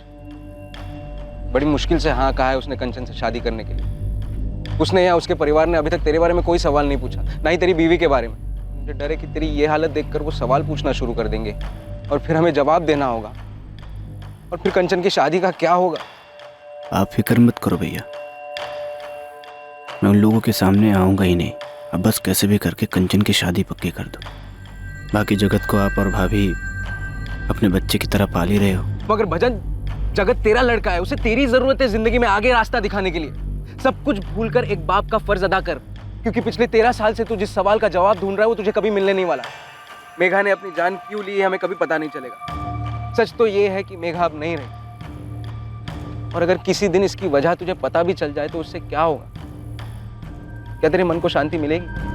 बड़ी मुश्किल से हाँ कहा है उसने कंचन से शादी करने के लिए। उसने या उसके परिवार ने अभी तक तेरे बारे में कोई सवाल नहीं पूछा, ना ही तेरी बीवी के बारे में। मुझे डर है कि तेरी ये हालत देखकर वो सवाल पूछना शुरू कर देंगे और फिर हमें जवाब देना होगा, और फिर कंचन की शादी का क्या होगा? आप फिक्र मत करो भैया, मैं उन लोगों के सामने आऊंगा ही नहीं। अब बस कैसे भी करके कंचन की शादी पक्की कर दो। बाकी जगत को आप और भाभी अपने बच्चे की तरह पाल ही रहे हो। मगर भजन, जगत तेरा लड़का है, उसे तेरी जरूरत है जिंदगी में आगे रास्ता दिखाने के लिए। सब कुछ भूलकर एक बाप का फर्ज अदा कर, क्योंकि पिछले 13 साल से तू जिस सवाल का जवाब ढूंढ रहा है वो तुझे कभी मिलने नहीं वाला। मेघा ने अपनी जान क्यों ली है हमें कभी पता नहीं चलेगा। सच तो ये है कि मेघा अब नहीं रही, और अगर किसी दिन इसकी वजह तुझे पता भी चल जाए तो उससे क्या होगा? क्या तेरे मन को शांति मिलेगी?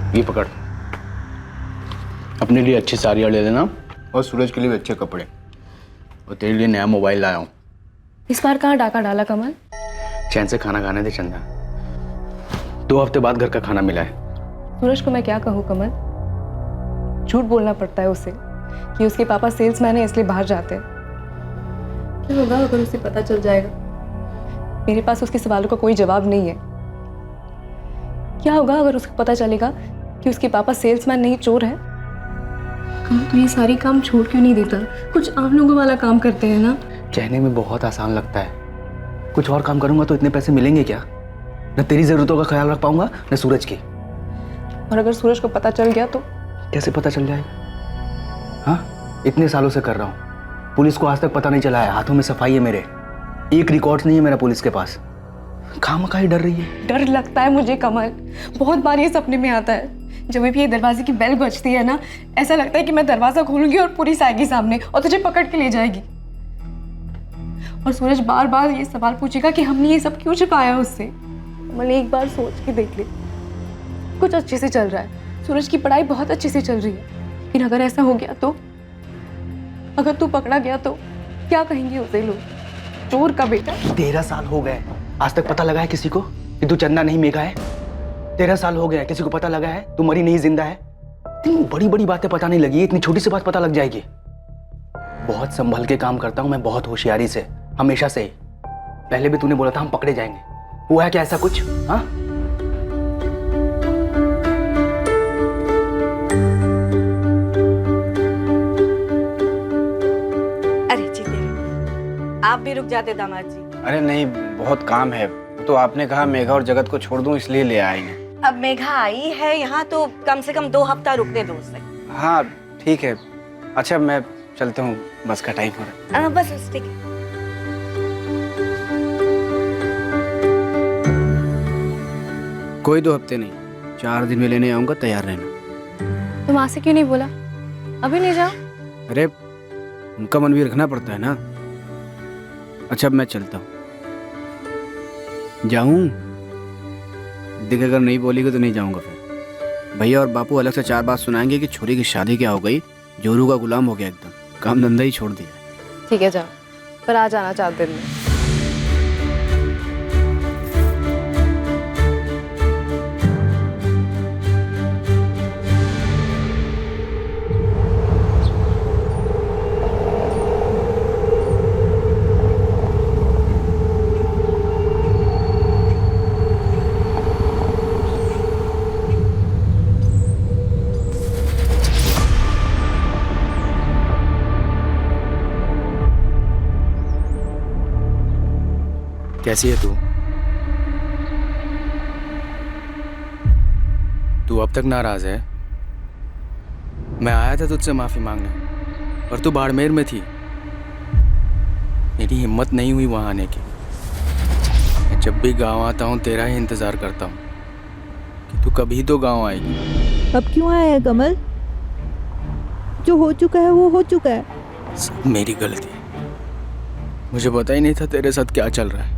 ये पकड़, अपने लिए अच्छी साड़ियाँ ले लेना और सूरज के लिए भी अच्छे कपड़े, और तेरे लिए नया मोबाइल लाया हूँ। इस बार कहाँ डाका डाला कमल? चैन से खाना खाने दे चंदा, 2 हफ्ते बाद घर का खाना मिला है। सूरज को मैं क्या कहूँ कमल? झूठ बोलना पड़ता है उसे कि उसके पापा सेल्समैन है इसलिए बाहर जाते हैं। क्या होगा अगर उसे पता चल जाएगा? मेरे पास उसके सवालों का कोई जवाब नहीं है। क्या होगा अगर उसको पता चलेगा कि उसके पापा सेल्समैन नहीं चोर है? कमल, तू ये सारी काम छोड़ क्यों नहीं देता? कुछ आम लोगों वाला काम करते हैं ना। कहने में बहुत आसान लगता है, कुछ और काम करूंगा तो इतने पैसे मिलेंगे क्या? न तेरी जरूरतों का ख्याल रख पाऊंगा न सूरज की। और अगर सूरज को पता चल गया तो? कैसे पता चल जाएगा? हाँ, इतने सालों से कर रहा हूँ, पुलिस को आज तक पता नहीं चला है। हाथों में सफाई है मेरे, एक रिकॉर्ड नहीं है मेरा पुलिस के पास। खामखा ही डर रही है। डर लगता है मुझे कमल, बहुत बार ये सपने में आता है। जब भी ये दरवाजे की बेल बजती है ना, ऐसा लगता है कि मैं दरवाजा खोलूंगी और पुलिस आएगी सामने और तुझे पकड़ के ले जाएगी। और सूरज बार बार ये सवाल पूछेगा कि हमने ये सब क्यों छिपाया उससे। कमल, एक बार सोच के देख ले, कुछ अच्छे से चल रहा है, सूरज की पढ़ाई बहुत अच्छे से चल रही है, लेकिन अगर ऐसा हो गया तो, अगर तू पकड़ा गया तो क्या कहेंगे उसे लोग? चोर का बेटा। 13 साल हो गए, आज तक पता लगा है किसी को कि तू चंदा नहीं मेघा है? 13 साल हो गए, किसी को पता लगा है तू मरी नहीं जिंदा है? इतनी बड़ी बड़ी बातें पता नहीं लगी, इतनी छोटी सी बात पता लग जाएगी। बहुत संभल के काम करता हूं मैं, बहुत होशियारी से, हमेशा से ही। पहले भी तूने बोला था हम पकड़े जाएंगे, हुआ है क्या ऐसा कुछ? हाँ, अरे जी तेरे, आप भी रुक जाते दामाद जी। अरे नहीं, बहुत काम है। तो आपने कहा मेघा और जगत को छोड़ दूं इसलिए ले आएंगे। अब मेघा आई है यहाँ तो कम से कम 2 हफ्ता रुकने दो उसे। हाँ ठीक है। अच्छा मैं चलता हूँ, बस का टाइम हो रहा है। बस ठीक है। कोई 2 हफ्ते नहीं, 4 दिन में लेने आऊंगा, तैयार रहना। तुम माँ से क्यों नहीं बोला? अभी ले जाओ। अरे उनका मन भी रखना पड़ता है ना। अच्छा अब मैं चलता हूँ। जाऊँ? देख अगर नहीं बोलेगी तो नहीं जाऊँगा फिर। भैया और बापू अलग से 4 बात सुनाएंगे कि छोरी की शादी क्या हो गई, जोरू का गुलाम हो गया, एकदम काम धंधा ही छोड़ दिया। ठीक है जाओ, पर आ जाना 4 दिन में। कैसी है तू? तू अब तक नाराज है? मैं आया था तुझसे माफी मांगने, पर तू बाड़मेर में थी। मेरी हिम्मत नहीं हुई वहां आने की। मैं जब भी गांव आता हूँ तेरा ही इंतजार करता हूँ कि तू कभी तो गांव आएगी। अब क्यों आया है कमल? जो हो चुका है वो हो चुका है। सब मेरी गलती है, मुझे पता ही नहीं था तेरे साथ क्या चल रहा है।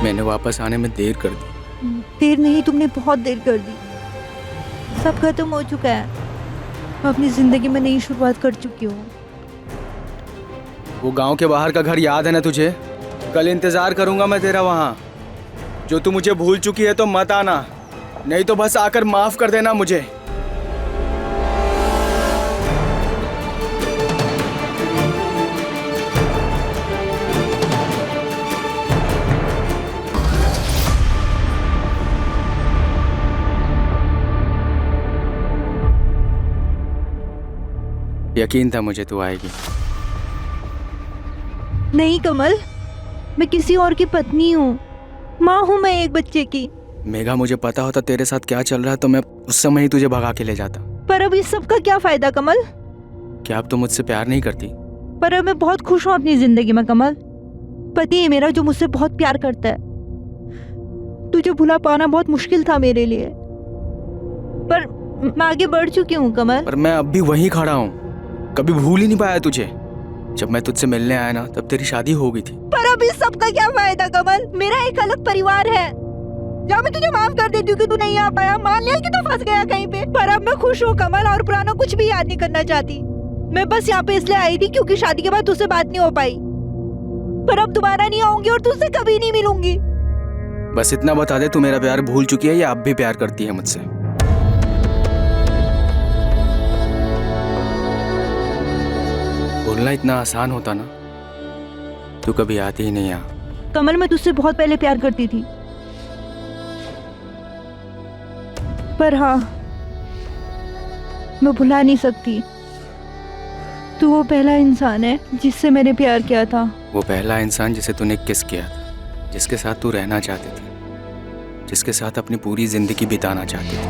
मैंने वापस आने में देर कर दी। देर नहीं, तुमने बहुत देर कर दी। सब खत्म हो चुका है, मैं अपनी जिंदगी में नई शुरुआत कर चुकी हूँ। वो गांव के बाहर का घर याद है ना तुझे? कल इंतजार करूंगा मैं तेरा वहां। जो तू मुझे भूल चुकी है तो मत आना, नहीं तो बस आकर माफ कर देना मुझे। यकीन था मुझे तू आएगी। नहीं कमल, मैं किसी और की पत्नी हूँ, माँ हूँ मैं एक बच्चे की। मेघा मुझे पता होता तेरे साथ क्या चल रहा है तो मैं उस समय ही तुझे भगा के ले जाता। पर अब इस सब का क्या फायदा कमल? क्या अब तू मुझसे प्यार नहीं करती? पर अब मैं बहुत खुश हूँ अपनी जिंदगी में कमल। पति है मेरा जो मुझसे बहुत प्यार करता है। तुझे भुला पाना बहुत मुश्किल था मेरे लिए, पर मैं आगे बढ़ चुकी हूँ कमल। पर मैं अब भी वहीं खड़ा हूँ, कभी भूल ही नहीं पाया तुझे। जब मैं तुझसे मिलने आया ना तब तेरी शादी हो गई थी। पर अब इस सब का क्या फायदा कमल? मेरा एक अलग परिवार है। जा, मैं तुझे माफ कर देती हूँ कि तू नहीं आ पाया, मान लिया कि तू फंस गया कहीं पे। पर अब मैं खुश हूँ कमल, और पुराना कुछ भी याद नहीं करना चाहती। मैं बस यहाँ पे इसलिए आई थी क्योंकि शादी के बाद तुझसे बात नहीं हो पाई। पर अब दोबारा नहीं आऊंगी और तुझसे कभी नहीं मिलूंगी। बस इतना बता दे, तू मेरा प्यार भूल चुकी है या अब भी प्यार करती है मुझसे? बोलना इतना आसान होता ना, तू कभी आती ही नहीं यहाँ। कमल मैं तुझसे बहुत पहले प्यार करती थी, पर हाँ मैं भुला नहीं सकती। तू वो पहला इंसान है जिससे मैंने प्यार किया था। वो पहला इंसान जिसे तूने किस किया था, जिसके साथ तू रहना चाहती थी, जिसके साथ अपनी पूरी जिंदगी बिताना चाहती थी।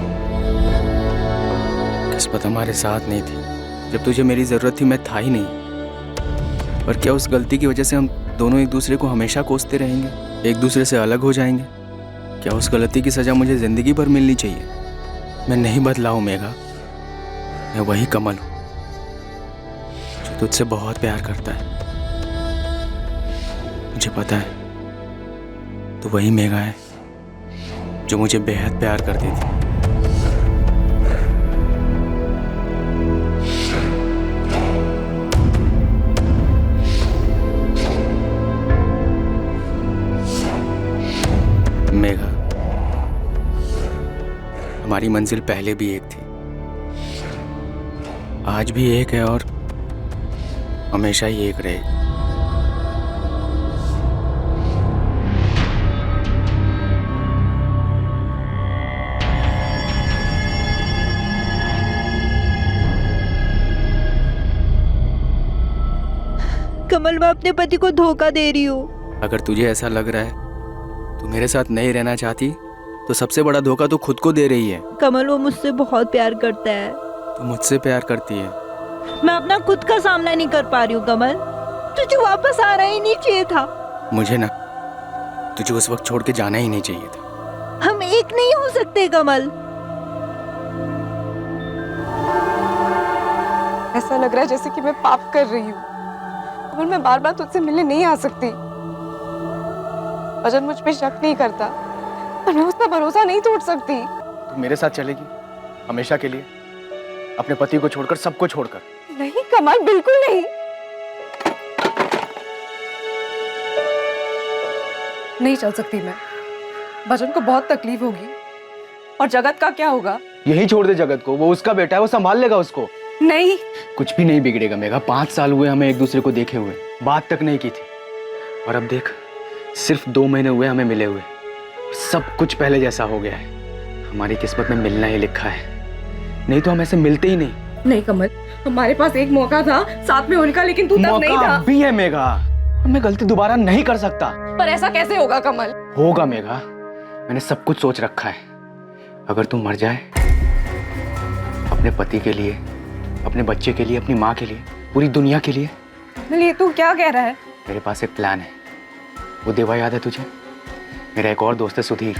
किस्मत हमारे साथ नहीं थी, जब तुझे मेरी जरूरत थी मैं था ही नहीं। पर क्या उस गलती की वजह से हम दोनों एक दूसरे को हमेशा कोसते रहेंगे, एक दूसरे से अलग हो जाएंगे? क्या उस गलती की सजा मुझे जिंदगी भर मिलनी चाहिए? मैं नहीं बदला हूँ मेघा, मैं वही कमल हूँ जो तुझसे बहुत प्यार करता है। मुझे पता है तू वही मेघा है जो मुझे बेहद प्यार करती थी। मेघा, हमारी मंजिल पहले भी एक थी, आज भी एक है और हमेशा ही एक रहेगी। कमल, मैं अपने पति को धोखा दे रही हूँ। अगर तुझे ऐसा लग रहा है तू मेरे साथ नहीं रहना चाहती, तो सबसे बड़ा धोखा तो खुद को दे रही है। कमल, वो मुझसे बहुत प्यार करता है। तू मुझसे प्यार करती है। मैं अपना खुद का सामना नहीं कर पा रही हूँ कमल। तुझे वापस आना ही नहीं चाहिए था। मुझे ना तुझे उस वक्त छोड़ के जाना ही नहीं चाहिए था। हम एक नहीं हो सकते कमल। ऐसा लग रहा है जैसे कि मैं पाप कर रही हूँ। कमल, मैं बार बार तुझसे मिलने नहीं आ सकती। भजन मुझ पे शक नहीं करता, पर मैं उसका भरोसा नहीं तोड़ सकती। तू मेरे साथ चलेगी हमेशा के लिए, अपने पति को छोड़कर, सबको छोड़कर? नहीं कमल, बिल्कुल नहीं। नहीं चल सकती मैं। भजन को बहुत तकलीफ होगी। और जगत का क्या होगा? यही छोड़ दे जगत को, वो उसका बेटा है, वो संभाल लेगा उसको। नहीं, कुछ भी नहीं बिगड़ेगा मेघा। 5 साल हुए हमें एक दूसरे को देखे हुए, बात तक नहीं की थी, और अब देख सिर्फ 2 महीने हुए हमें मिले हुए, सब कुछ पहले जैसा हो गया है। हमारी किस्मत में मिलना ही लिखा है, नहीं तो हम ऐसे मिलते ही नहीं। नहीं कमल, हमारे पास एक मौका था साथ में होने का, लेकिन तू तब नहीं था। भी है मेघा, मैं गलती दोबारा नहीं कर सकता। पर ऐसा कैसे होगा कमल? होगा मेघा, मैंने सब कुछ सोच रखा है। अगर तू मर जाए, अपने पति के लिए, अपने बच्चे के लिए, अपनी माँ के लिए, पूरी दुनिया के लिए। ये तू क्या कह रहा है? मेरे पास एक प्लान है। वो देवा याद है तुझे? मेरा एक और दोस्त है सुधीर,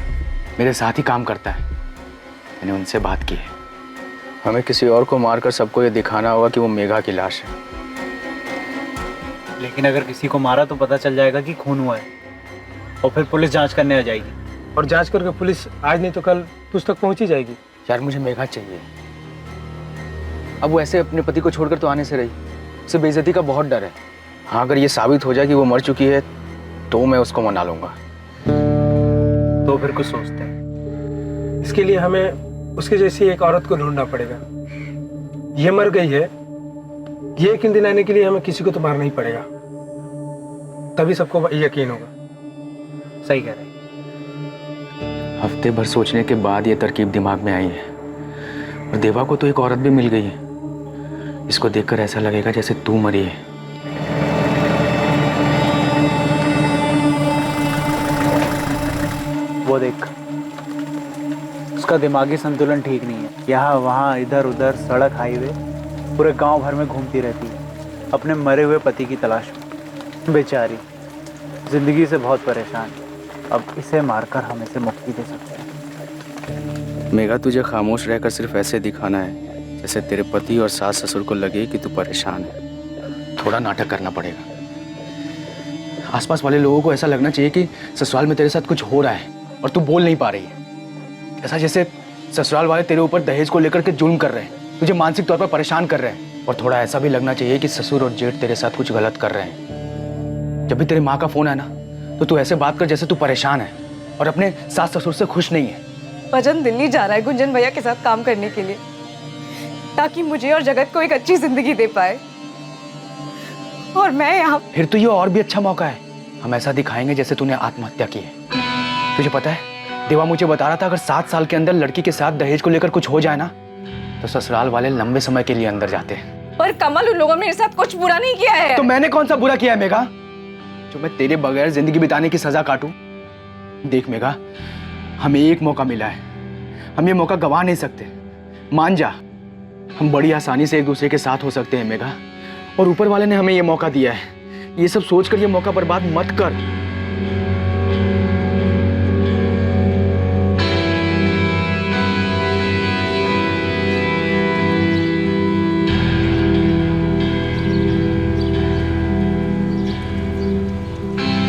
मेरे साथ ही काम करता है। मैंने उनसे बात की है, हमें किसी और को मारकर सबको ये दिखाना होगा कि वो मेघा की लाश है। लेकिन अगर किसी को मारा तो पता चल जाएगा कि खून हुआ है, और फिर पुलिस जांच करने आ जाएगी। और जांच करके पुलिस आज नहीं तो कल तुझ तक पहुंच ही जाएगी। यार मुझे मेघा चाहिए। अब वो ऐसे अपने पति को छोड़कर तो आने से रही, उसे बेइज्जती का बहुत डर है। हाँ, अगर ये साबित हो जाए कि वो मर चुकी है तो मैं उसको मना लूंगा। तो फिर कुछ सोचते हैं। इसके लिए हमें उसकी जैसी एक औरत को ढूंढना पड़ेगा। ये मर गई है, ये यकीन दिलाने के लिए हमें किसी को तो मारना ही पड़ेगा, तभी सबको यकीन होगा। सही कह रहे। हफ्ते भर सोचने के बाद ये तरकीब दिमाग में आई है, और देवा को तो एक औरत भी मिल गई है। इसको देखकर ऐसा लगेगा जैसे तू मरी है। वो देख, उसका दिमागी संतुलन ठीक नहीं है। यहाँ वहाँ इधर उधर, सड़क, हाईवे, पूरे गांव भर में घूमती रहती है अपने मरे हुए पति की तलाश में। बेचारी जिंदगी से बहुत परेशान है। अब इसे मारकर हम इसे मुक्ति दे सकते हैं। मेघा, तुझे खामोश रहकर सिर्फ ऐसे दिखाना है जैसे तेरे पति और सास ससुर को लगे कि तू परेशान है। थोड़ा नाटक करना पड़ेगा। आसपास वाले लोगों को ऐसा लगना चाहिए कि ससुराल में तेरे साथ कुछ हो रहा है और तू बोल नहीं पा रही है। ऐसा जैसे ससुराल वाले तेरे ऊपर दहेज को लेकर के जुल्म कर रहे हैं, तुझे मानसिक तौर पर परेशान कर रहे हैं। और थोड़ा ऐसा भी लगना चाहिए कि ससुर और जेठ तेरे साथ कुछ गलत कर रहे हैं। जब भी तेरी माँ का फोन है ना, तो तू ऐसे बात कर जैसे तू परेशान है और अपने सास ससुर से खुश नहीं है। भजन दिल्ली जा रहा है गुंजन भैया के साथ काम करने के लिए, ताकि मुझे और जगत को एक अच्छी जिंदगी दे पाए। और मैं यहाँ। फिर तो ये और भी अच्छा मौका है। हम ऐसा दिखाएंगे जैसे तूने आत्महत्या की है। तुझे पता है, देवा मुझे बता रहा था अगर 7 साल के अंदर लड़की के साथ दहेज को लेकर कुछ हो जाए ना, तो ससुराल वाले लंबे समय के लिए अंदर जाते हैं। पर कमल, उन लोगों ने मेरे साथ कुछ बुरा नहीं किया है। तो मैंने कौन सा बुरा किया है मेघा, जो मैं तेरे बगैर जिंदगी बिताने की सजा काटूं? देख मेघा, हमें एक मौका मिला है, हम ये मौका गवा नहीं सकते। मान जा, हम बड़ी आसानी से एक दूसरे के साथ हो सकते हैं मेघा, और ऊपर वाले ने हमें ये मौका दिया है। ये सब सोचकर ये मौका बर्बाद मत कर।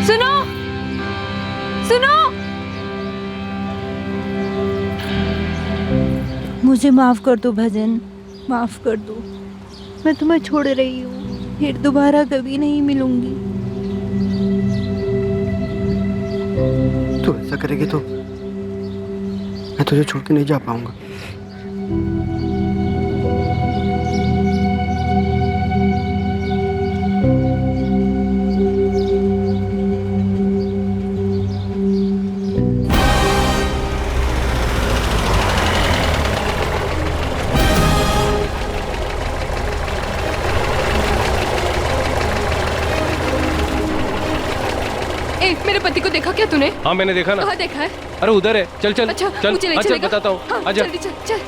सुनो, सुनो। मुझे माफ़ कर दो भजन, माफ़ कर दो। मैं तुम्हें छोड़ रही हूँ, फिर दोबारा कभी नहीं मिलूंगी। तू ऐसा करेगी तो मैं तुझे छोड़ के नहीं जा पाऊंगा। मेरे पति को देखा क्या तूने? हाँ मैंने देखा ना। कहाँ देखा है? अरे उधर है, चल चल अच्छा, चल मुझे ले चल चलेगा? बताता हूँ। हाँ, आजा। जल्दी चल चल।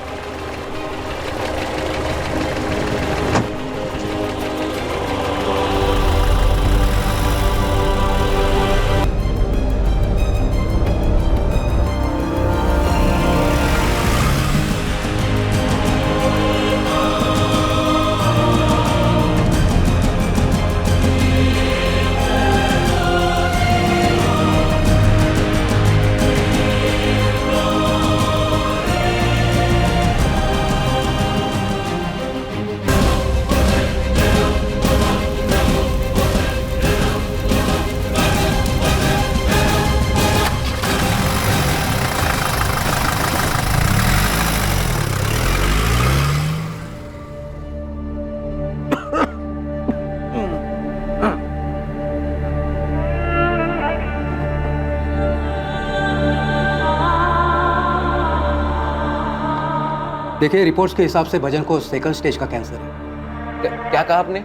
देखिए, रिपोर्ट्स के हिसाब से भजन को सेकंड स्टेज का कैंसर है। क्या कहा आपने?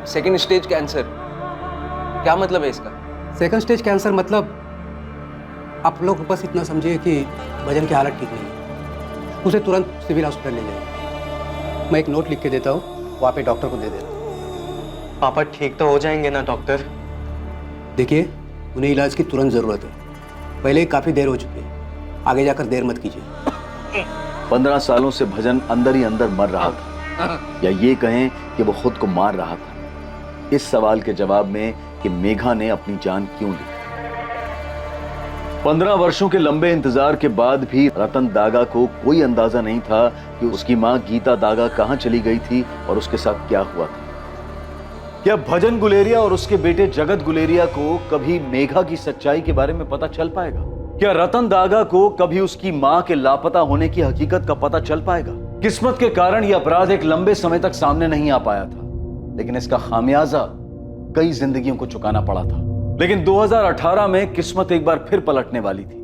Second stage cancer? क्या मतलब है इसका? सेकंड स्टेज कैंसर मतलब आप लोग बस इतना समझिए कि भजन की हालत ठीक नहीं है, उसे तुरंत सिविल हॉस्पिटल ले जाइए। मैं एक नोट लिख के देता हूँ, वो आप डॉक्टर को दे देना। पापा ठीक तो हो जाएंगे ना डॉक्टर? देखिए, उन्हें इलाज की तुरंत ज़रूरत है। पहले ही काफ़ी देर हो चुकी है, आगे जाकर देर मत कीजिए। 15 सालों से भजन अंदर ही अंदर मर रहा था, या ये कहें कि वो खुद को मार रहा था। इस सवाल के जवाब में कि मेघा ने अपनी जान क्यों ली। 15 वर्षों के लंबे इंतजार के बाद भी रतन दागा को कोई अंदाजा नहीं था कि उसकी मां गीता दागा कहां चली गई थी और उसके साथ क्या हुआ था। क्या भजन गुलेरिया और उसके बेटे जगत गुलेरिया को कभी मेघा की सच्चाई के बारे में पता चल पाएगा? क्या रतन दागा को कभी उसकी मां के लापता होने की हकीकत का पता चल पाएगा? किस्मत के कारण यह अपराध एक लंबे समय तक सामने नहीं आ पाया था, लेकिन इसका खामियाजा कई जिंदगियों को चुकाना पड़ा था। लेकिन 2018 में किस्मत एक बार फिर पलटने वाली थी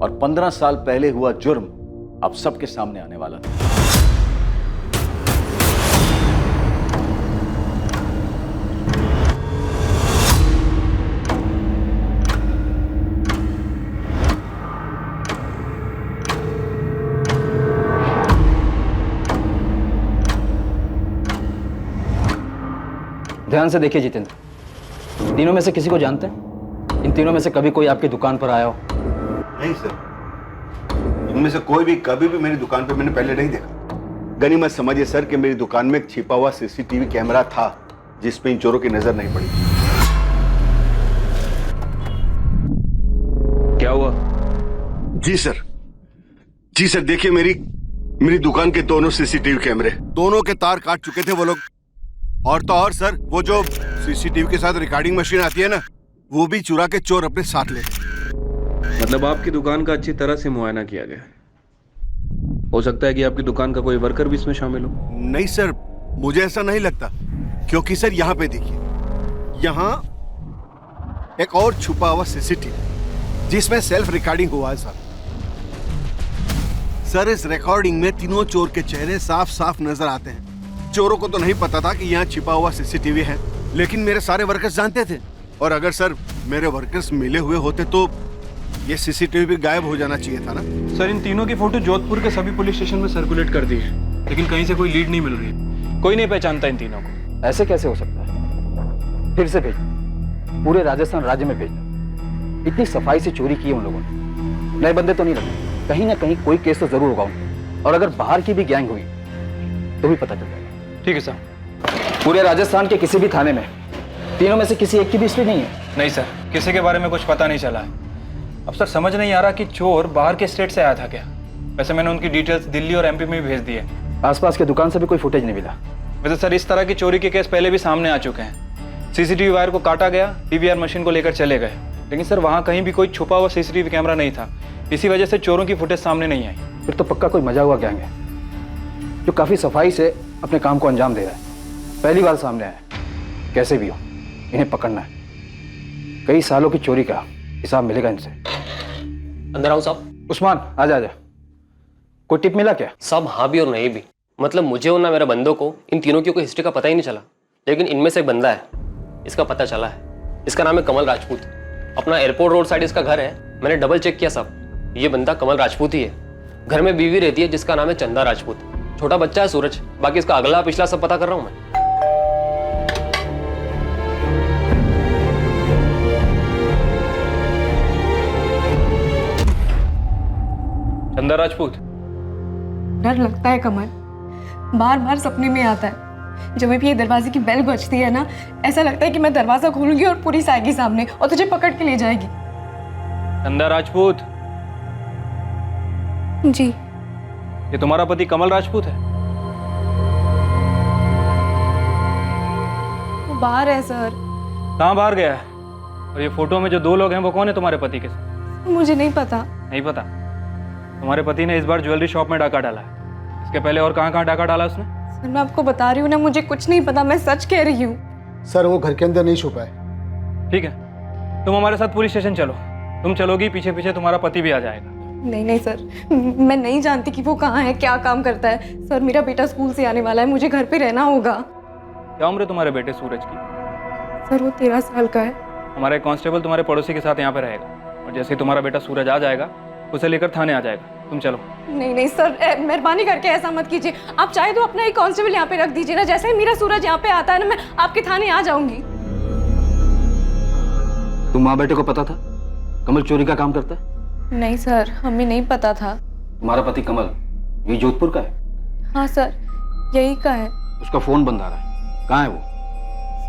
और 15 साल पहले हुआ जुर्म अब सबके सामने आने वाला था। ध्यान से देखिए जितेंद्र, तीनों में से किसी को जानते हैं? इन तीनों में से कभी कोई आपकी दुकान पर आया हो? नहीं सर, इनमें से कोई भी कभी भी मेरी दुकान पे मैंने पहले नहीं देखा। गनीमत समझिए सर कि मेरी दुकान में एक छिपा हुआ सीसीटीवी कैमरा था जिस पे इन चोरों की नजर नहीं पड़ी। क्या हुआ? जी सर देखिए, मेरी दुकान के दोनों सीसीटीवी कैमरे, दोनों के तार काट चुके थे वो लोग। और तो और सर, वो जो सीसीटीवी के साथ रिकॉर्डिंग मशीन आती है ना, वो भी चुरा के चोर अपने साथ ले गए। मतलब आपकी दुकान का अच्छी तरह से मुआयना किया गया। हो सकता है कि आपकी दुकान का कोई वर्कर भी इसमें शामिल हो। नहीं सर, मुझे ऐसा नहीं लगता, क्योंकि सर यहाँ पे देखिए, यहाँ एक और छुपा हुआ सीसीटीवी जिसमें सेल्फ रिकॉर्डिंग हुआ है सर। इस रिकॉर्डिंग में तीनों चोर के चेहरे साफ साफ नजर आते हैं। चोरों को तो नहीं पता था कि यहाँ छिपा हुआ सीसीटीवी है, लेकिन मेरे सारे वर्कर्स जानते थे। और अगर सर मेरे वर्कर्स मिले हुए होते तो ये सीसीटीवी भी गायब हो जाना चाहिए था ना। सर, इन तीनों की फोटो जोधपुर के सभी पुलिस स्टेशन में सर्कुलेट कर दी है, लेकिन कहीं से कोई लीड नहीं मिल रही। कोई नहीं पहचानता इन तीनों को। ऐसे कैसे हो सकता है? फिर से भेजना, पूरे राजस्थान राज्य में भेजना। इतनी सफाई से चोरी की है उन लोगों ने, नए बंदे तो नहीं लगे। कहीं ना कहीं कोई केस तो जरूर होगा उनका, और अगर बाहर की भी गैंग हुई तो भी पता चल जाएगा। ठीक है सर। पूरे राजस्थान के किसी भी थाने में तीनों में से किसी एक की भी हिस्ट्री नहीं है? नहीं सर, किसी के बारे में कुछ पता नहीं चला है। अब सर समझ नहीं आ रहा कि चोर बाहर के स्टेट से आया था क्या। वैसे मैंने उनकी डिटेल्स दिल्ली और एमपी में भी भेज दी है। आसपास के दुकान से भी कोई फुटेज नहीं मिला। वैसे सर इस तरह की चोरी के केस पहले भी सामने आ चुके हैं। सीसीटीवी वायर को काटा गया, डीवीआर मशीन को लेकर चले गए, लेकिन सर वहाँ कहीं भी कोई छुपा हुआ सीसीटीवी कैमरा नहीं था। इसी वजह से चोरों की फुटेज सामने नहीं आई। फिर तो पक्का कोई मजा हुआ गैंग है जो काफी सफाई से अपने काम को अंजाम दे रहा है। पहली बार सामने आया। कैसे भी हो इन्हें पकड़ना है। कई सालों की चोरी का हिसाब मिलेगा इनसे। अंदर आओ साहब। उस्मान आजा आजा। कोई टिप मिला क्या? साहब हाँ भी और नहीं भी। मतलब मुझे और ना मेरे बंदों को इन तीनों की कोई हिस्ट्री का पता ही नहीं चला, लेकिन इनमें से एक बंदा है, इसका पता चला है। इसका नाम है कमल राजपूत। अपना एयरपोर्ट रोड साइड इसका घर है। मैंने डबल चेक किया साहब, ये बंदा कमल राजपूत ही है। घर में बीवी रहती है जिसका नाम है चंदा राजपूत। छोटा बच्चा है सूरज। बाकी इसका अगला पिछला सब पता कर रहा हूँ मैं। चंदा राजपूत। डर लगता है कमल, बार बार सपने में आता है। जब भी ये दरवाजे की बेल बजती है ना, ऐसा लगता है कि मैं दरवाजा खोलूंगी और पुलिस आएगी सामने और तुझे पकड़ के ले जाएगी। चंदा राजपूत जी। ये तुम्हारा पति कमल राजपूत है? वो बाहर है सर। कहाँ बाहर गया है? और ये फोटो में जो दो लोग हैं वो कौन है तुम्हारे पति के साथ? मुझे नहीं पता। नहीं पता? तुम्हारे पति ने इस बार ज्वेलरी शॉप में डाका डाला है। इसके पहले और कहाँ कहाँ डाका डाला उसने? सर मैं आपको बता रही हूँ ना, मुझे कुछ नहीं पता, मैं सच कह रही हूँ। सर वो घर के अंदर नहीं छुपा है। ठीक है, तुम हमारे साथ पुलिस स्टेशन चलो। तुम चलोगी, पीछे पीछे तुम्हारा पति भी आ जाएगा। नहीं नहीं सर, मैं नहीं जानती कि वो कहाँ है, क्या काम करता है। सर मेरा बेटा स्कूल से आने वाला है, मुझे घर पे रहना होगा। क्या उम्र है तुम्हारे बेटे सूरज की? सर वो 13 साल का है। हमारा एक कांस्टेबल तुम्हारे पड़ोसी के साथ यहाँ पे रहेगा, और जैसे ही तुम्हारा बेटा सूरज आ जाएगा उसे लेकर थाने आ जाएगा। तुम चलो। नहीं नहीं सर, मेहरबानी करके ऐसा मत कीजिए। आप चाहे तो अपना एक कांस्टेबल यहाँ पे रख दीजिए ना। जैसे ही मेरा सूरज यहाँ पे आता है ना, मैं आपके थाने आ जाऊंगी। तुम माँ बेटे को पता था कमल चोरी का काम करता है? नहीं सर, हमें नहीं पता था। तुम्हारा पति कमल ये जोधपुर का है? हाँ सर, यही का है। उसका फोन बंद आ रहा है, कहाँ है वो?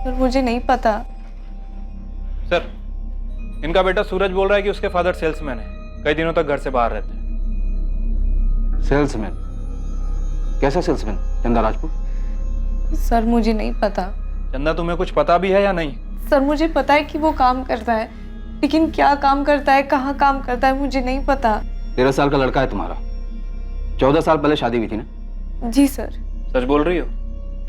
सर मुझे नहीं पता। सर इनका बेटा सूरज बोल रहा है कि उसके फादर सेल्समैन है, कई दिनों तक घर से बाहर रहते हैं। सेल्समैन? कैसा सेल्समैन? चंदा राजपूत? सर मुझे नहीं पता। चंदा तुम्हें कुछ पता भी है या नहीं? सर मुझे पता है कि वो काम करता है, लेकिन क्या काम करता है, कहाँ काम करता है, मुझे नहीं पता। 13 साल का लड़का है तुम्हारा। 14 साल पहले शादी हुई थी ना? जी सर। सच बोल रही हो?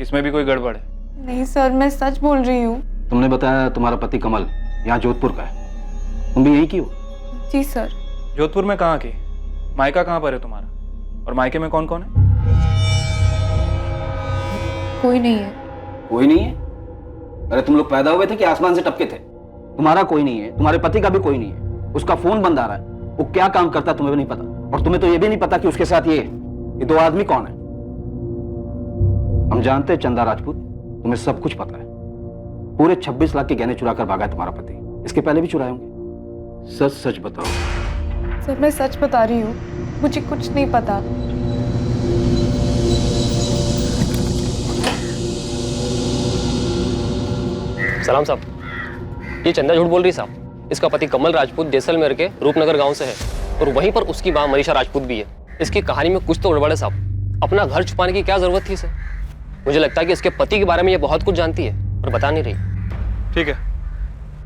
इसमें भी कोई गड़बड़ है? नहीं सर, मैं सच बोल रही हूँ। तुमने बताया तुम्हारा पति कमल यहाँ जोधपुर का है, तुम भी यही की हो? जी सर। जोधपुर में कहाँ की? मायका कहाँ पर है तुम्हारा? और मायके में कौन कौन है? कोई नहीं है। कोई नहीं है? अरे तुम लोग पैदा हुए थे कि आसमान से टपके थे? तुम्हारा कोई नहीं है, तुम्हारे पति का भी कोई नहीं है। उसका फोन बंद आ रहा है, वो क्या काम करता है तुम्हें भी नहीं पता, और तुम्हें तो ये भी नहीं पता कि उसके साथ ये दो आदमी कौन है। हम जानते हैं चंदा राजपूत, तुम्हें सब कुछ पता है। पूरे 26 लाख के गहने चुरा कर भागा है तुम्हारा पति। इसके पहले भी चुराए होंगे। सच सच बताओ। सर मैं सच बता रही हूँ, मुझे कुछ नहीं पता। सलाम साहब, ये चंदा झूठ बोल रही साहब। इसका पति कमल राजपूत जैसलमेर के रूपनगर गांव से है, और वहीं पर उसकी मां मनीषा राजपूत भी है। इसकी कहानी में कुछ तो गड़बड़ है साहब। अपना घर छुपाने की क्या जरूरत थी इसे? मुझे लगता है कि इसके पति के बारे में ये बहुत कुछ जानती है और बता नहीं रही। ठीक है,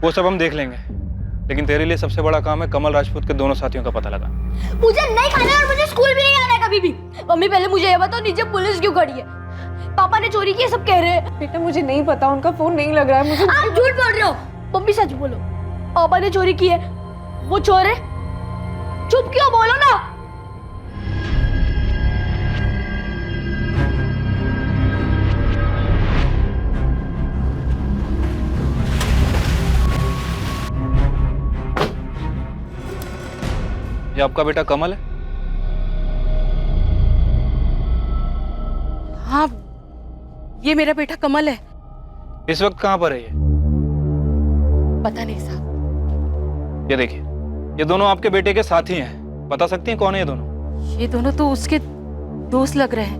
वो सब हम देख लेंगे, लेकिन तेरे लिए सबसे बड़ा काम है कमल राजपूत के दोनों साथियों का पता लगा। मुझे नहीं खाना है और मुझे स्कूल भी नहीं आना है कभी भी। मम्मी पहले मुझे ये बताओ, नीचे पुलिस क्यों खड़ी है? पापा ने चोरी की, सब कह रहे हैं। बेटा मुझे नहीं पता, उनका फोन नहीं लग रहा है मुझे। आप झूठ बोल रहे हो। मम्मी सच बोलो, पापा ने चोरी की है, वो चोर है। चुप क्यों, बोलो ना। ये आपका बेटा कमल है? हाँ, ये मेरा बेटा कमल है। इस वक्त कहाँ पर है ये? पता नहीं साहब। ये देखिए, ये दोनों आपके बेटे के साथी हैं। बता सकती हैं कौन है ये दोनों? ये दोनों तो उसके दोस्त लग रहे हैं।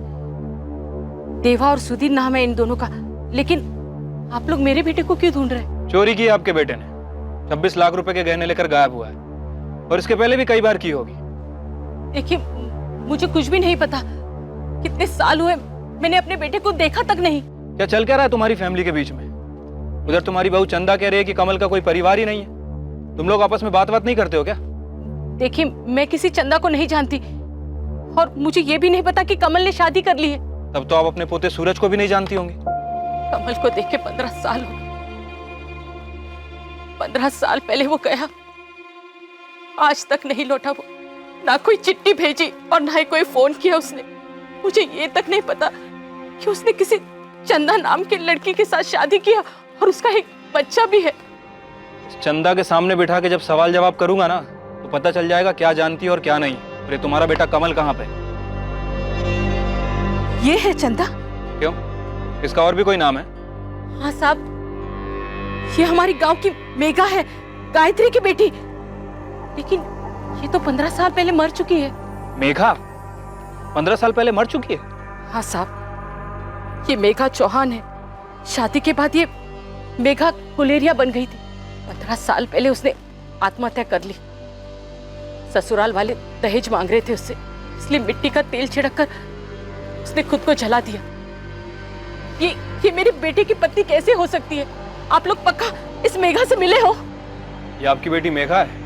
देवा और सुधीर नाम है इन दोनों का। लेकिन आप लोग मेरे बेटे को क्यों ढूंढ रहे हैं? चोरी की आपके बेटे ने। 26 लाख रुपए के गहने लेकर गायब हुआ है, और इसके पहले भी कई बार की होगी। देखिए, मुझे कुछ भी नहीं पता। कितने साल हुए मैंने अपने बेटे को देखा तक नहीं। क्या चल क्या रहा है तुम्हारी फैमिली के बीच में? उधर तुम्हारी बहू चंदा कह रही है कि कमल का कोई परिवार ही नहीं है। तुम लोग आपस में बात नहीं करते हो क्या? देखिए, मैं किसी चंदा को नहीं जानती और मुझे ये भी नहीं पता कि कमल ने शादी कर ली है। तब तो आप अपने पोते सूरज को भी नहीं जानती होंगी। कमल को देख के 15 साल हो गए। 15 साल पहले वो गया, आज तक नहीं लौटा। वो ना कोई चिट्ठी भेजी और ना ही कोई फोन किया उसने। मुझे ये तक नहीं पता कि उसने किसी चंदा नाम की लड़की के साथ शादी किया और उसका एक बच्चा भी है। चंदा के सामने बिठा के जब सवाल जवाब करूंगा ना तो पता चल जाएगा क्या जानती है और क्या नहीं। अरे तुम्हारा बेटा कमल कहाँ पे? ये है चंदा? क्यों, इसका और भी कोई नाम है? हाँ साहब, ये हमारी गांव की मेघा है, गायत्री की बेटी। लेकिन ये तो 15 साल पहले मर चुकी है। मेघा 15 साल पहले मर चुकी है? हाँ साहब, ये मेघा चौहान है। शादी के बाद ये मेघा गुलेरिया बन गई थी। 15 साल पहले उसने आत्महत्या कर ली। ससुराल वाले दहेज मांग रहे थे उससे, इसलिए मिट्टी का तेल छिड़ककर उसने खुद को जला दिया। ये मेरी बेटे की पत्नी कैसे हो सकती है? आप लोग पक्का इस मेघा से मिले हो? ये आपकी बेटी मेघा है?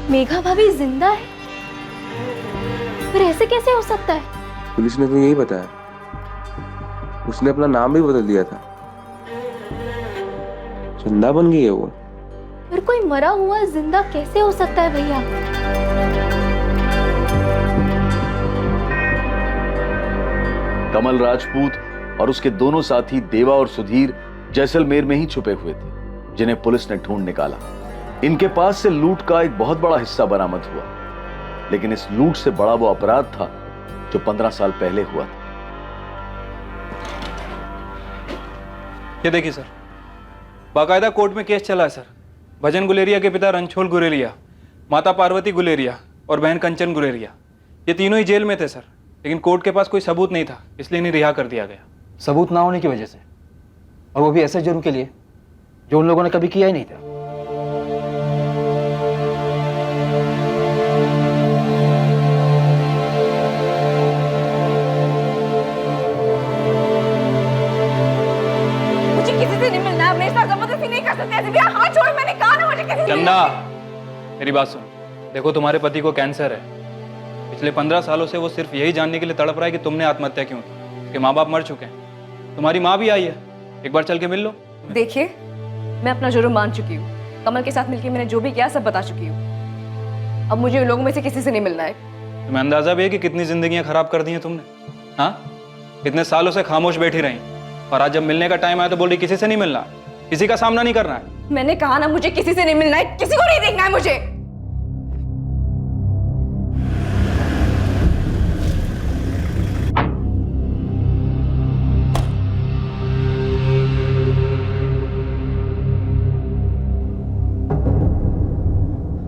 मेघा भाभी जिंदा है? पर ऐसे कैसे हो सकता है? पुलिस ने तो यही बताया। उसने अपना नाम भी बदल दिया था, चंदा बन गई है वो। पर कोई मरा हुआ जिंदा कैसे हो सकता है भैया? कमल राजपूत और उसके दोनों साथी देवा और सुधीर जैसलमेर में ही छुपे हुए थे, जिन्हें पुलिस ने ढूंढ निकाला। इनके पास से लूट का एक बहुत बड़ा हिस्सा बरामद हुआ, लेकिन इस लूट से बड़ा वो अपराध था जो 15 साल पहले हुआ था। ये देखिए सर, बाकायदा कोर्ट में केस चला है सर। भजन गुलेरिया के पिता रणछोड़ गुलेरिया, माता पार्वती गुलेरिया और बहन कंचन गुलेरिया, ये तीनों ही जेल में थे सर। लेकिन कोर्ट के पास कोई सबूत नहीं था, इसलिए इन्हें रिहा कर दिया गया। सबूत ना होने की वजह से, और वो भी ऐसे जुर्म के लिए जो उन लोगों ने कभी किया ही नहीं था। चंदा, मेरी बात सुन। देखो, तुम्हारे पति को कैंसर है। पिछले 15 सालों से वो सिर्फ यही जानने के लिए तड़प रहा है कि तुमने आत्महत्या क्यों की। उसके माँ बाप मर चुके हैं, तुम्हारी माँ भी आई है, एक बार चल के मिल लो। देखिए, मैं अपना जुर्म मान चुकी हूँ। कमल के साथ मिलकर मैंने जो भी किया सब बता चुकी हूँ। अब मुझे उन लोगों में से किसी से नहीं मिलना है। तुम्हें अंदाजा भी है कि कितनी जिंदगियां खराब कर दी हैं तुमने? हाँ, इतने सालों से खामोश बैठी रही, और आज जब मिलने का टाइम आया तो बोल रही किसी से नहीं मिलना, किसी का सामना नहीं करना है। मैंने कहा ना, मुझे किसी से नहीं मिलना है, किसी को नहीं देखना है मुझे।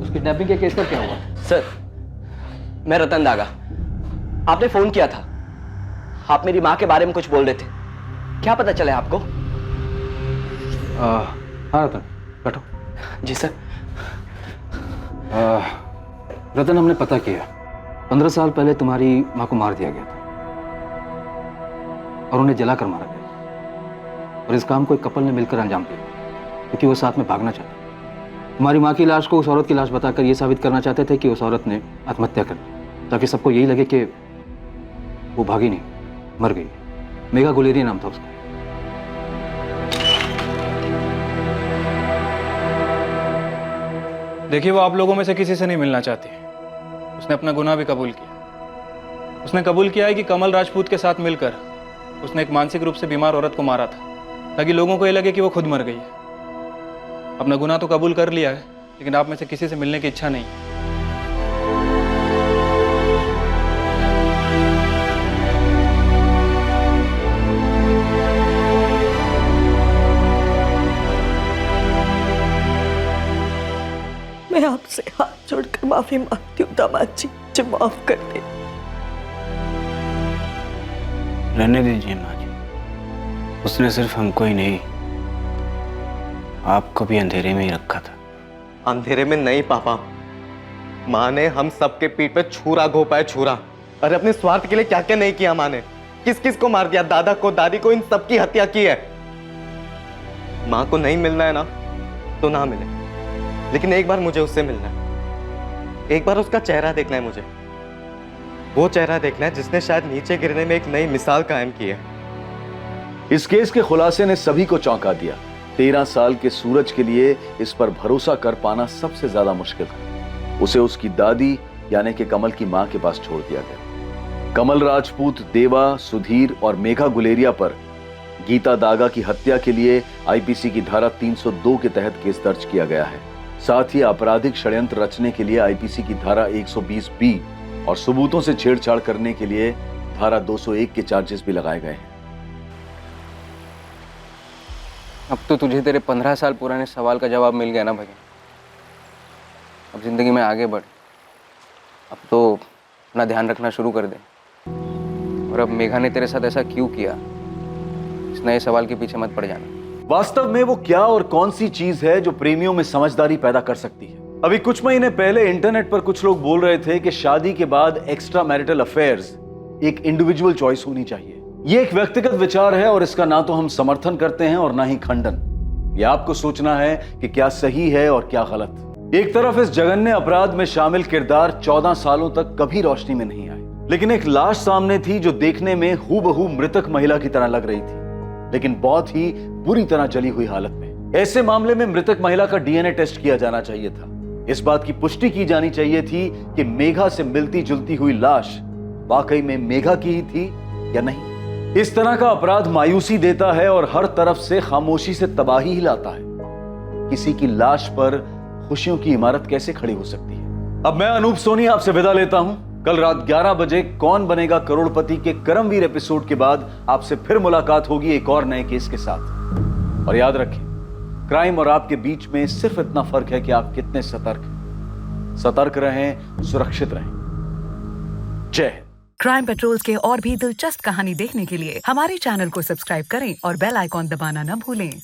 उस किडनैपिंग के केस पर क्या हुआ? सर, मैं रतन दागा। आपने फोन किया था, आप मेरी माँ के बारे में कुछ बोल रहे थे, क्या पता चले आपको? हाँ रतन, बैठो। जी सर। रतन, हमने पता किया 15 साल पहले तुम्हारी माँ को मार दिया गया था और उन्हें जलाकर मारा गया, और इस काम को एक कपल ने मिलकर अंजाम दिया क्योंकि वो साथ में भागना चाहते। तुम्हारी माँ की लाश को उस औरत की लाश बताकर ये साबित करना चाहते थे कि उस औरत ने आत्महत्या कर ली, ताकि सबको यही लगे कि वो भागी नहीं, मर गई। मेघा गुलेरिया नाम था उसका। देखिए, वो आप लोगों में से किसी से नहीं मिलना चाहती। उसने अपना गुनाह भी कबूल किया। उसने कबूल किया है कि कमल राजपूत के साथ मिलकर उसने एक मानसिक रूप से बीमार औरत को मारा था, ताकि लोगों को ये लगे कि वो खुद मर गई है। अपना गुनाह तो कबूल कर लिया है, लेकिन आप में से किसी से मिलने की इच्छा नहीं। मैं आपसे हाथ जोड़कर माफी मांगती हूँ दामाद जी, मुझे माफ कर दे। रहने दीजिए माँ जी, उसने सिर्फ हमको ही नहीं आपको भी अंधेरे में ही रखा था। अंधेरे में नहीं पापा, माँ ने हम सबके पीठ पे छुरा घोपा है, छुरा। अरे अपने स्वार्थ के लिए क्या क्या नहीं किया माँ ने, किस किस को मार दिया, दादा को, दादी को, इन सबकी हत्या की है। माँ को नहीं मिलना है ना तो ना मिले, लेकिन एक बार मुझे उससे मिलना है, एक बार उसका चेहरा देखना है मुझे, वो चेहरा देखना है जिसने शायद नीचे गिरने में एक नई मिसाल कायम की है। इस केस के खुलासे ने सभी को चौंका दिया। 13 साल के सूरज के लिए इस पर भरोसा कर पाना सबसे ज्यादा मुश्किल था। उसे उसकी दादी यानी कि कमल की मां के पास छोड़ दिया गया। कमल राजपूत, देवा, सुधीर और मेघा गुलेरिया पर गीता दागा की हत्या के लिए आईपीसी की धारा 302 के तहत केस दर्ज किया गया है। साथ ही आपराधिक षड्यंत्र रचने के लिए आईपीसी की धारा 120 बी और सबूतों से छेड़छाड़ करने के लिए धारा 201 के चार्जेस भी लगाए गए हैं। अब तो तुझे तेरे 15 साल पुराने सवाल का जवाब मिल गया ना भजन। अब जिंदगी में आगे बढ़, अब तो अपना ध्यान रखना शुरू कर दे। और अब मेघा ने तेरे साथ ऐसा क्यों किया, इस नए सवाल के पीछे मत पड़ जाना। वास्तव में वो क्या और कौन सी चीज है जो प्रेमियों में समझदारी पैदा कर सकती है। अभी कुछ महीने पहले इंटरनेट पर कुछ लोग बोल रहे थे कि शादी के बाद एक्स्ट्रा मैरिटल अफेयर्स एक इंडिविजुअल चॉइस होनी चाहिए। ये एक व्यक्तिगत विचार है और इसका ना तो हम समर्थन करते हैं और ना ही खंडन। ये आपको सोचना है कि क्या सही है और क्या गलत। एक तरफ इस जघन्य अपराध में शामिल किरदार 14 सालों तक कभी रोशनी में नहीं आए, लेकिन एक लाश सामने थी जो देखने में हूबहू मृतक महिला की तरह लग रही थी, लेकिन बहुत ही बुरी तरह जली हुई हालत में। ऐसे मामले में मृतक महिला का डीएनए टेस्ट किया जाना चाहिए था। इस बात की पुष्टि की जानी चाहिए थी कि मेघा से मिलती जुलती हुई लाश वाकई में मेघा की ही थी या नहीं। इस तरह का अपराध मायूसी देता है और हर तरफ से खामोशी से तबाही ही लाता है। किसी की लाश पर खुशियों की इमारत कैसे खड़ी हो सकती है। अब मैं अनूप सोनी आपसे विदा लेता हूं। कल रात 11 बजे कौन बनेगा करोड़पति के कर्मवीर एपिसोड के बाद आपसे फिर मुलाकात होगी एक और नए केस के साथ। और याद रखें, क्राइम और आपके बीच में सिर्फ इतना फर्क है कि आप कितने सतर्क रहें, सुरक्षित रहें। जय हिंद। क्राइम पेट्रोल्स के और भी दिलचस्प कहानी देखने के लिए हमारे चैनल को सब्सक्राइब करें और बेल आइकॉन दबाना न भूलें।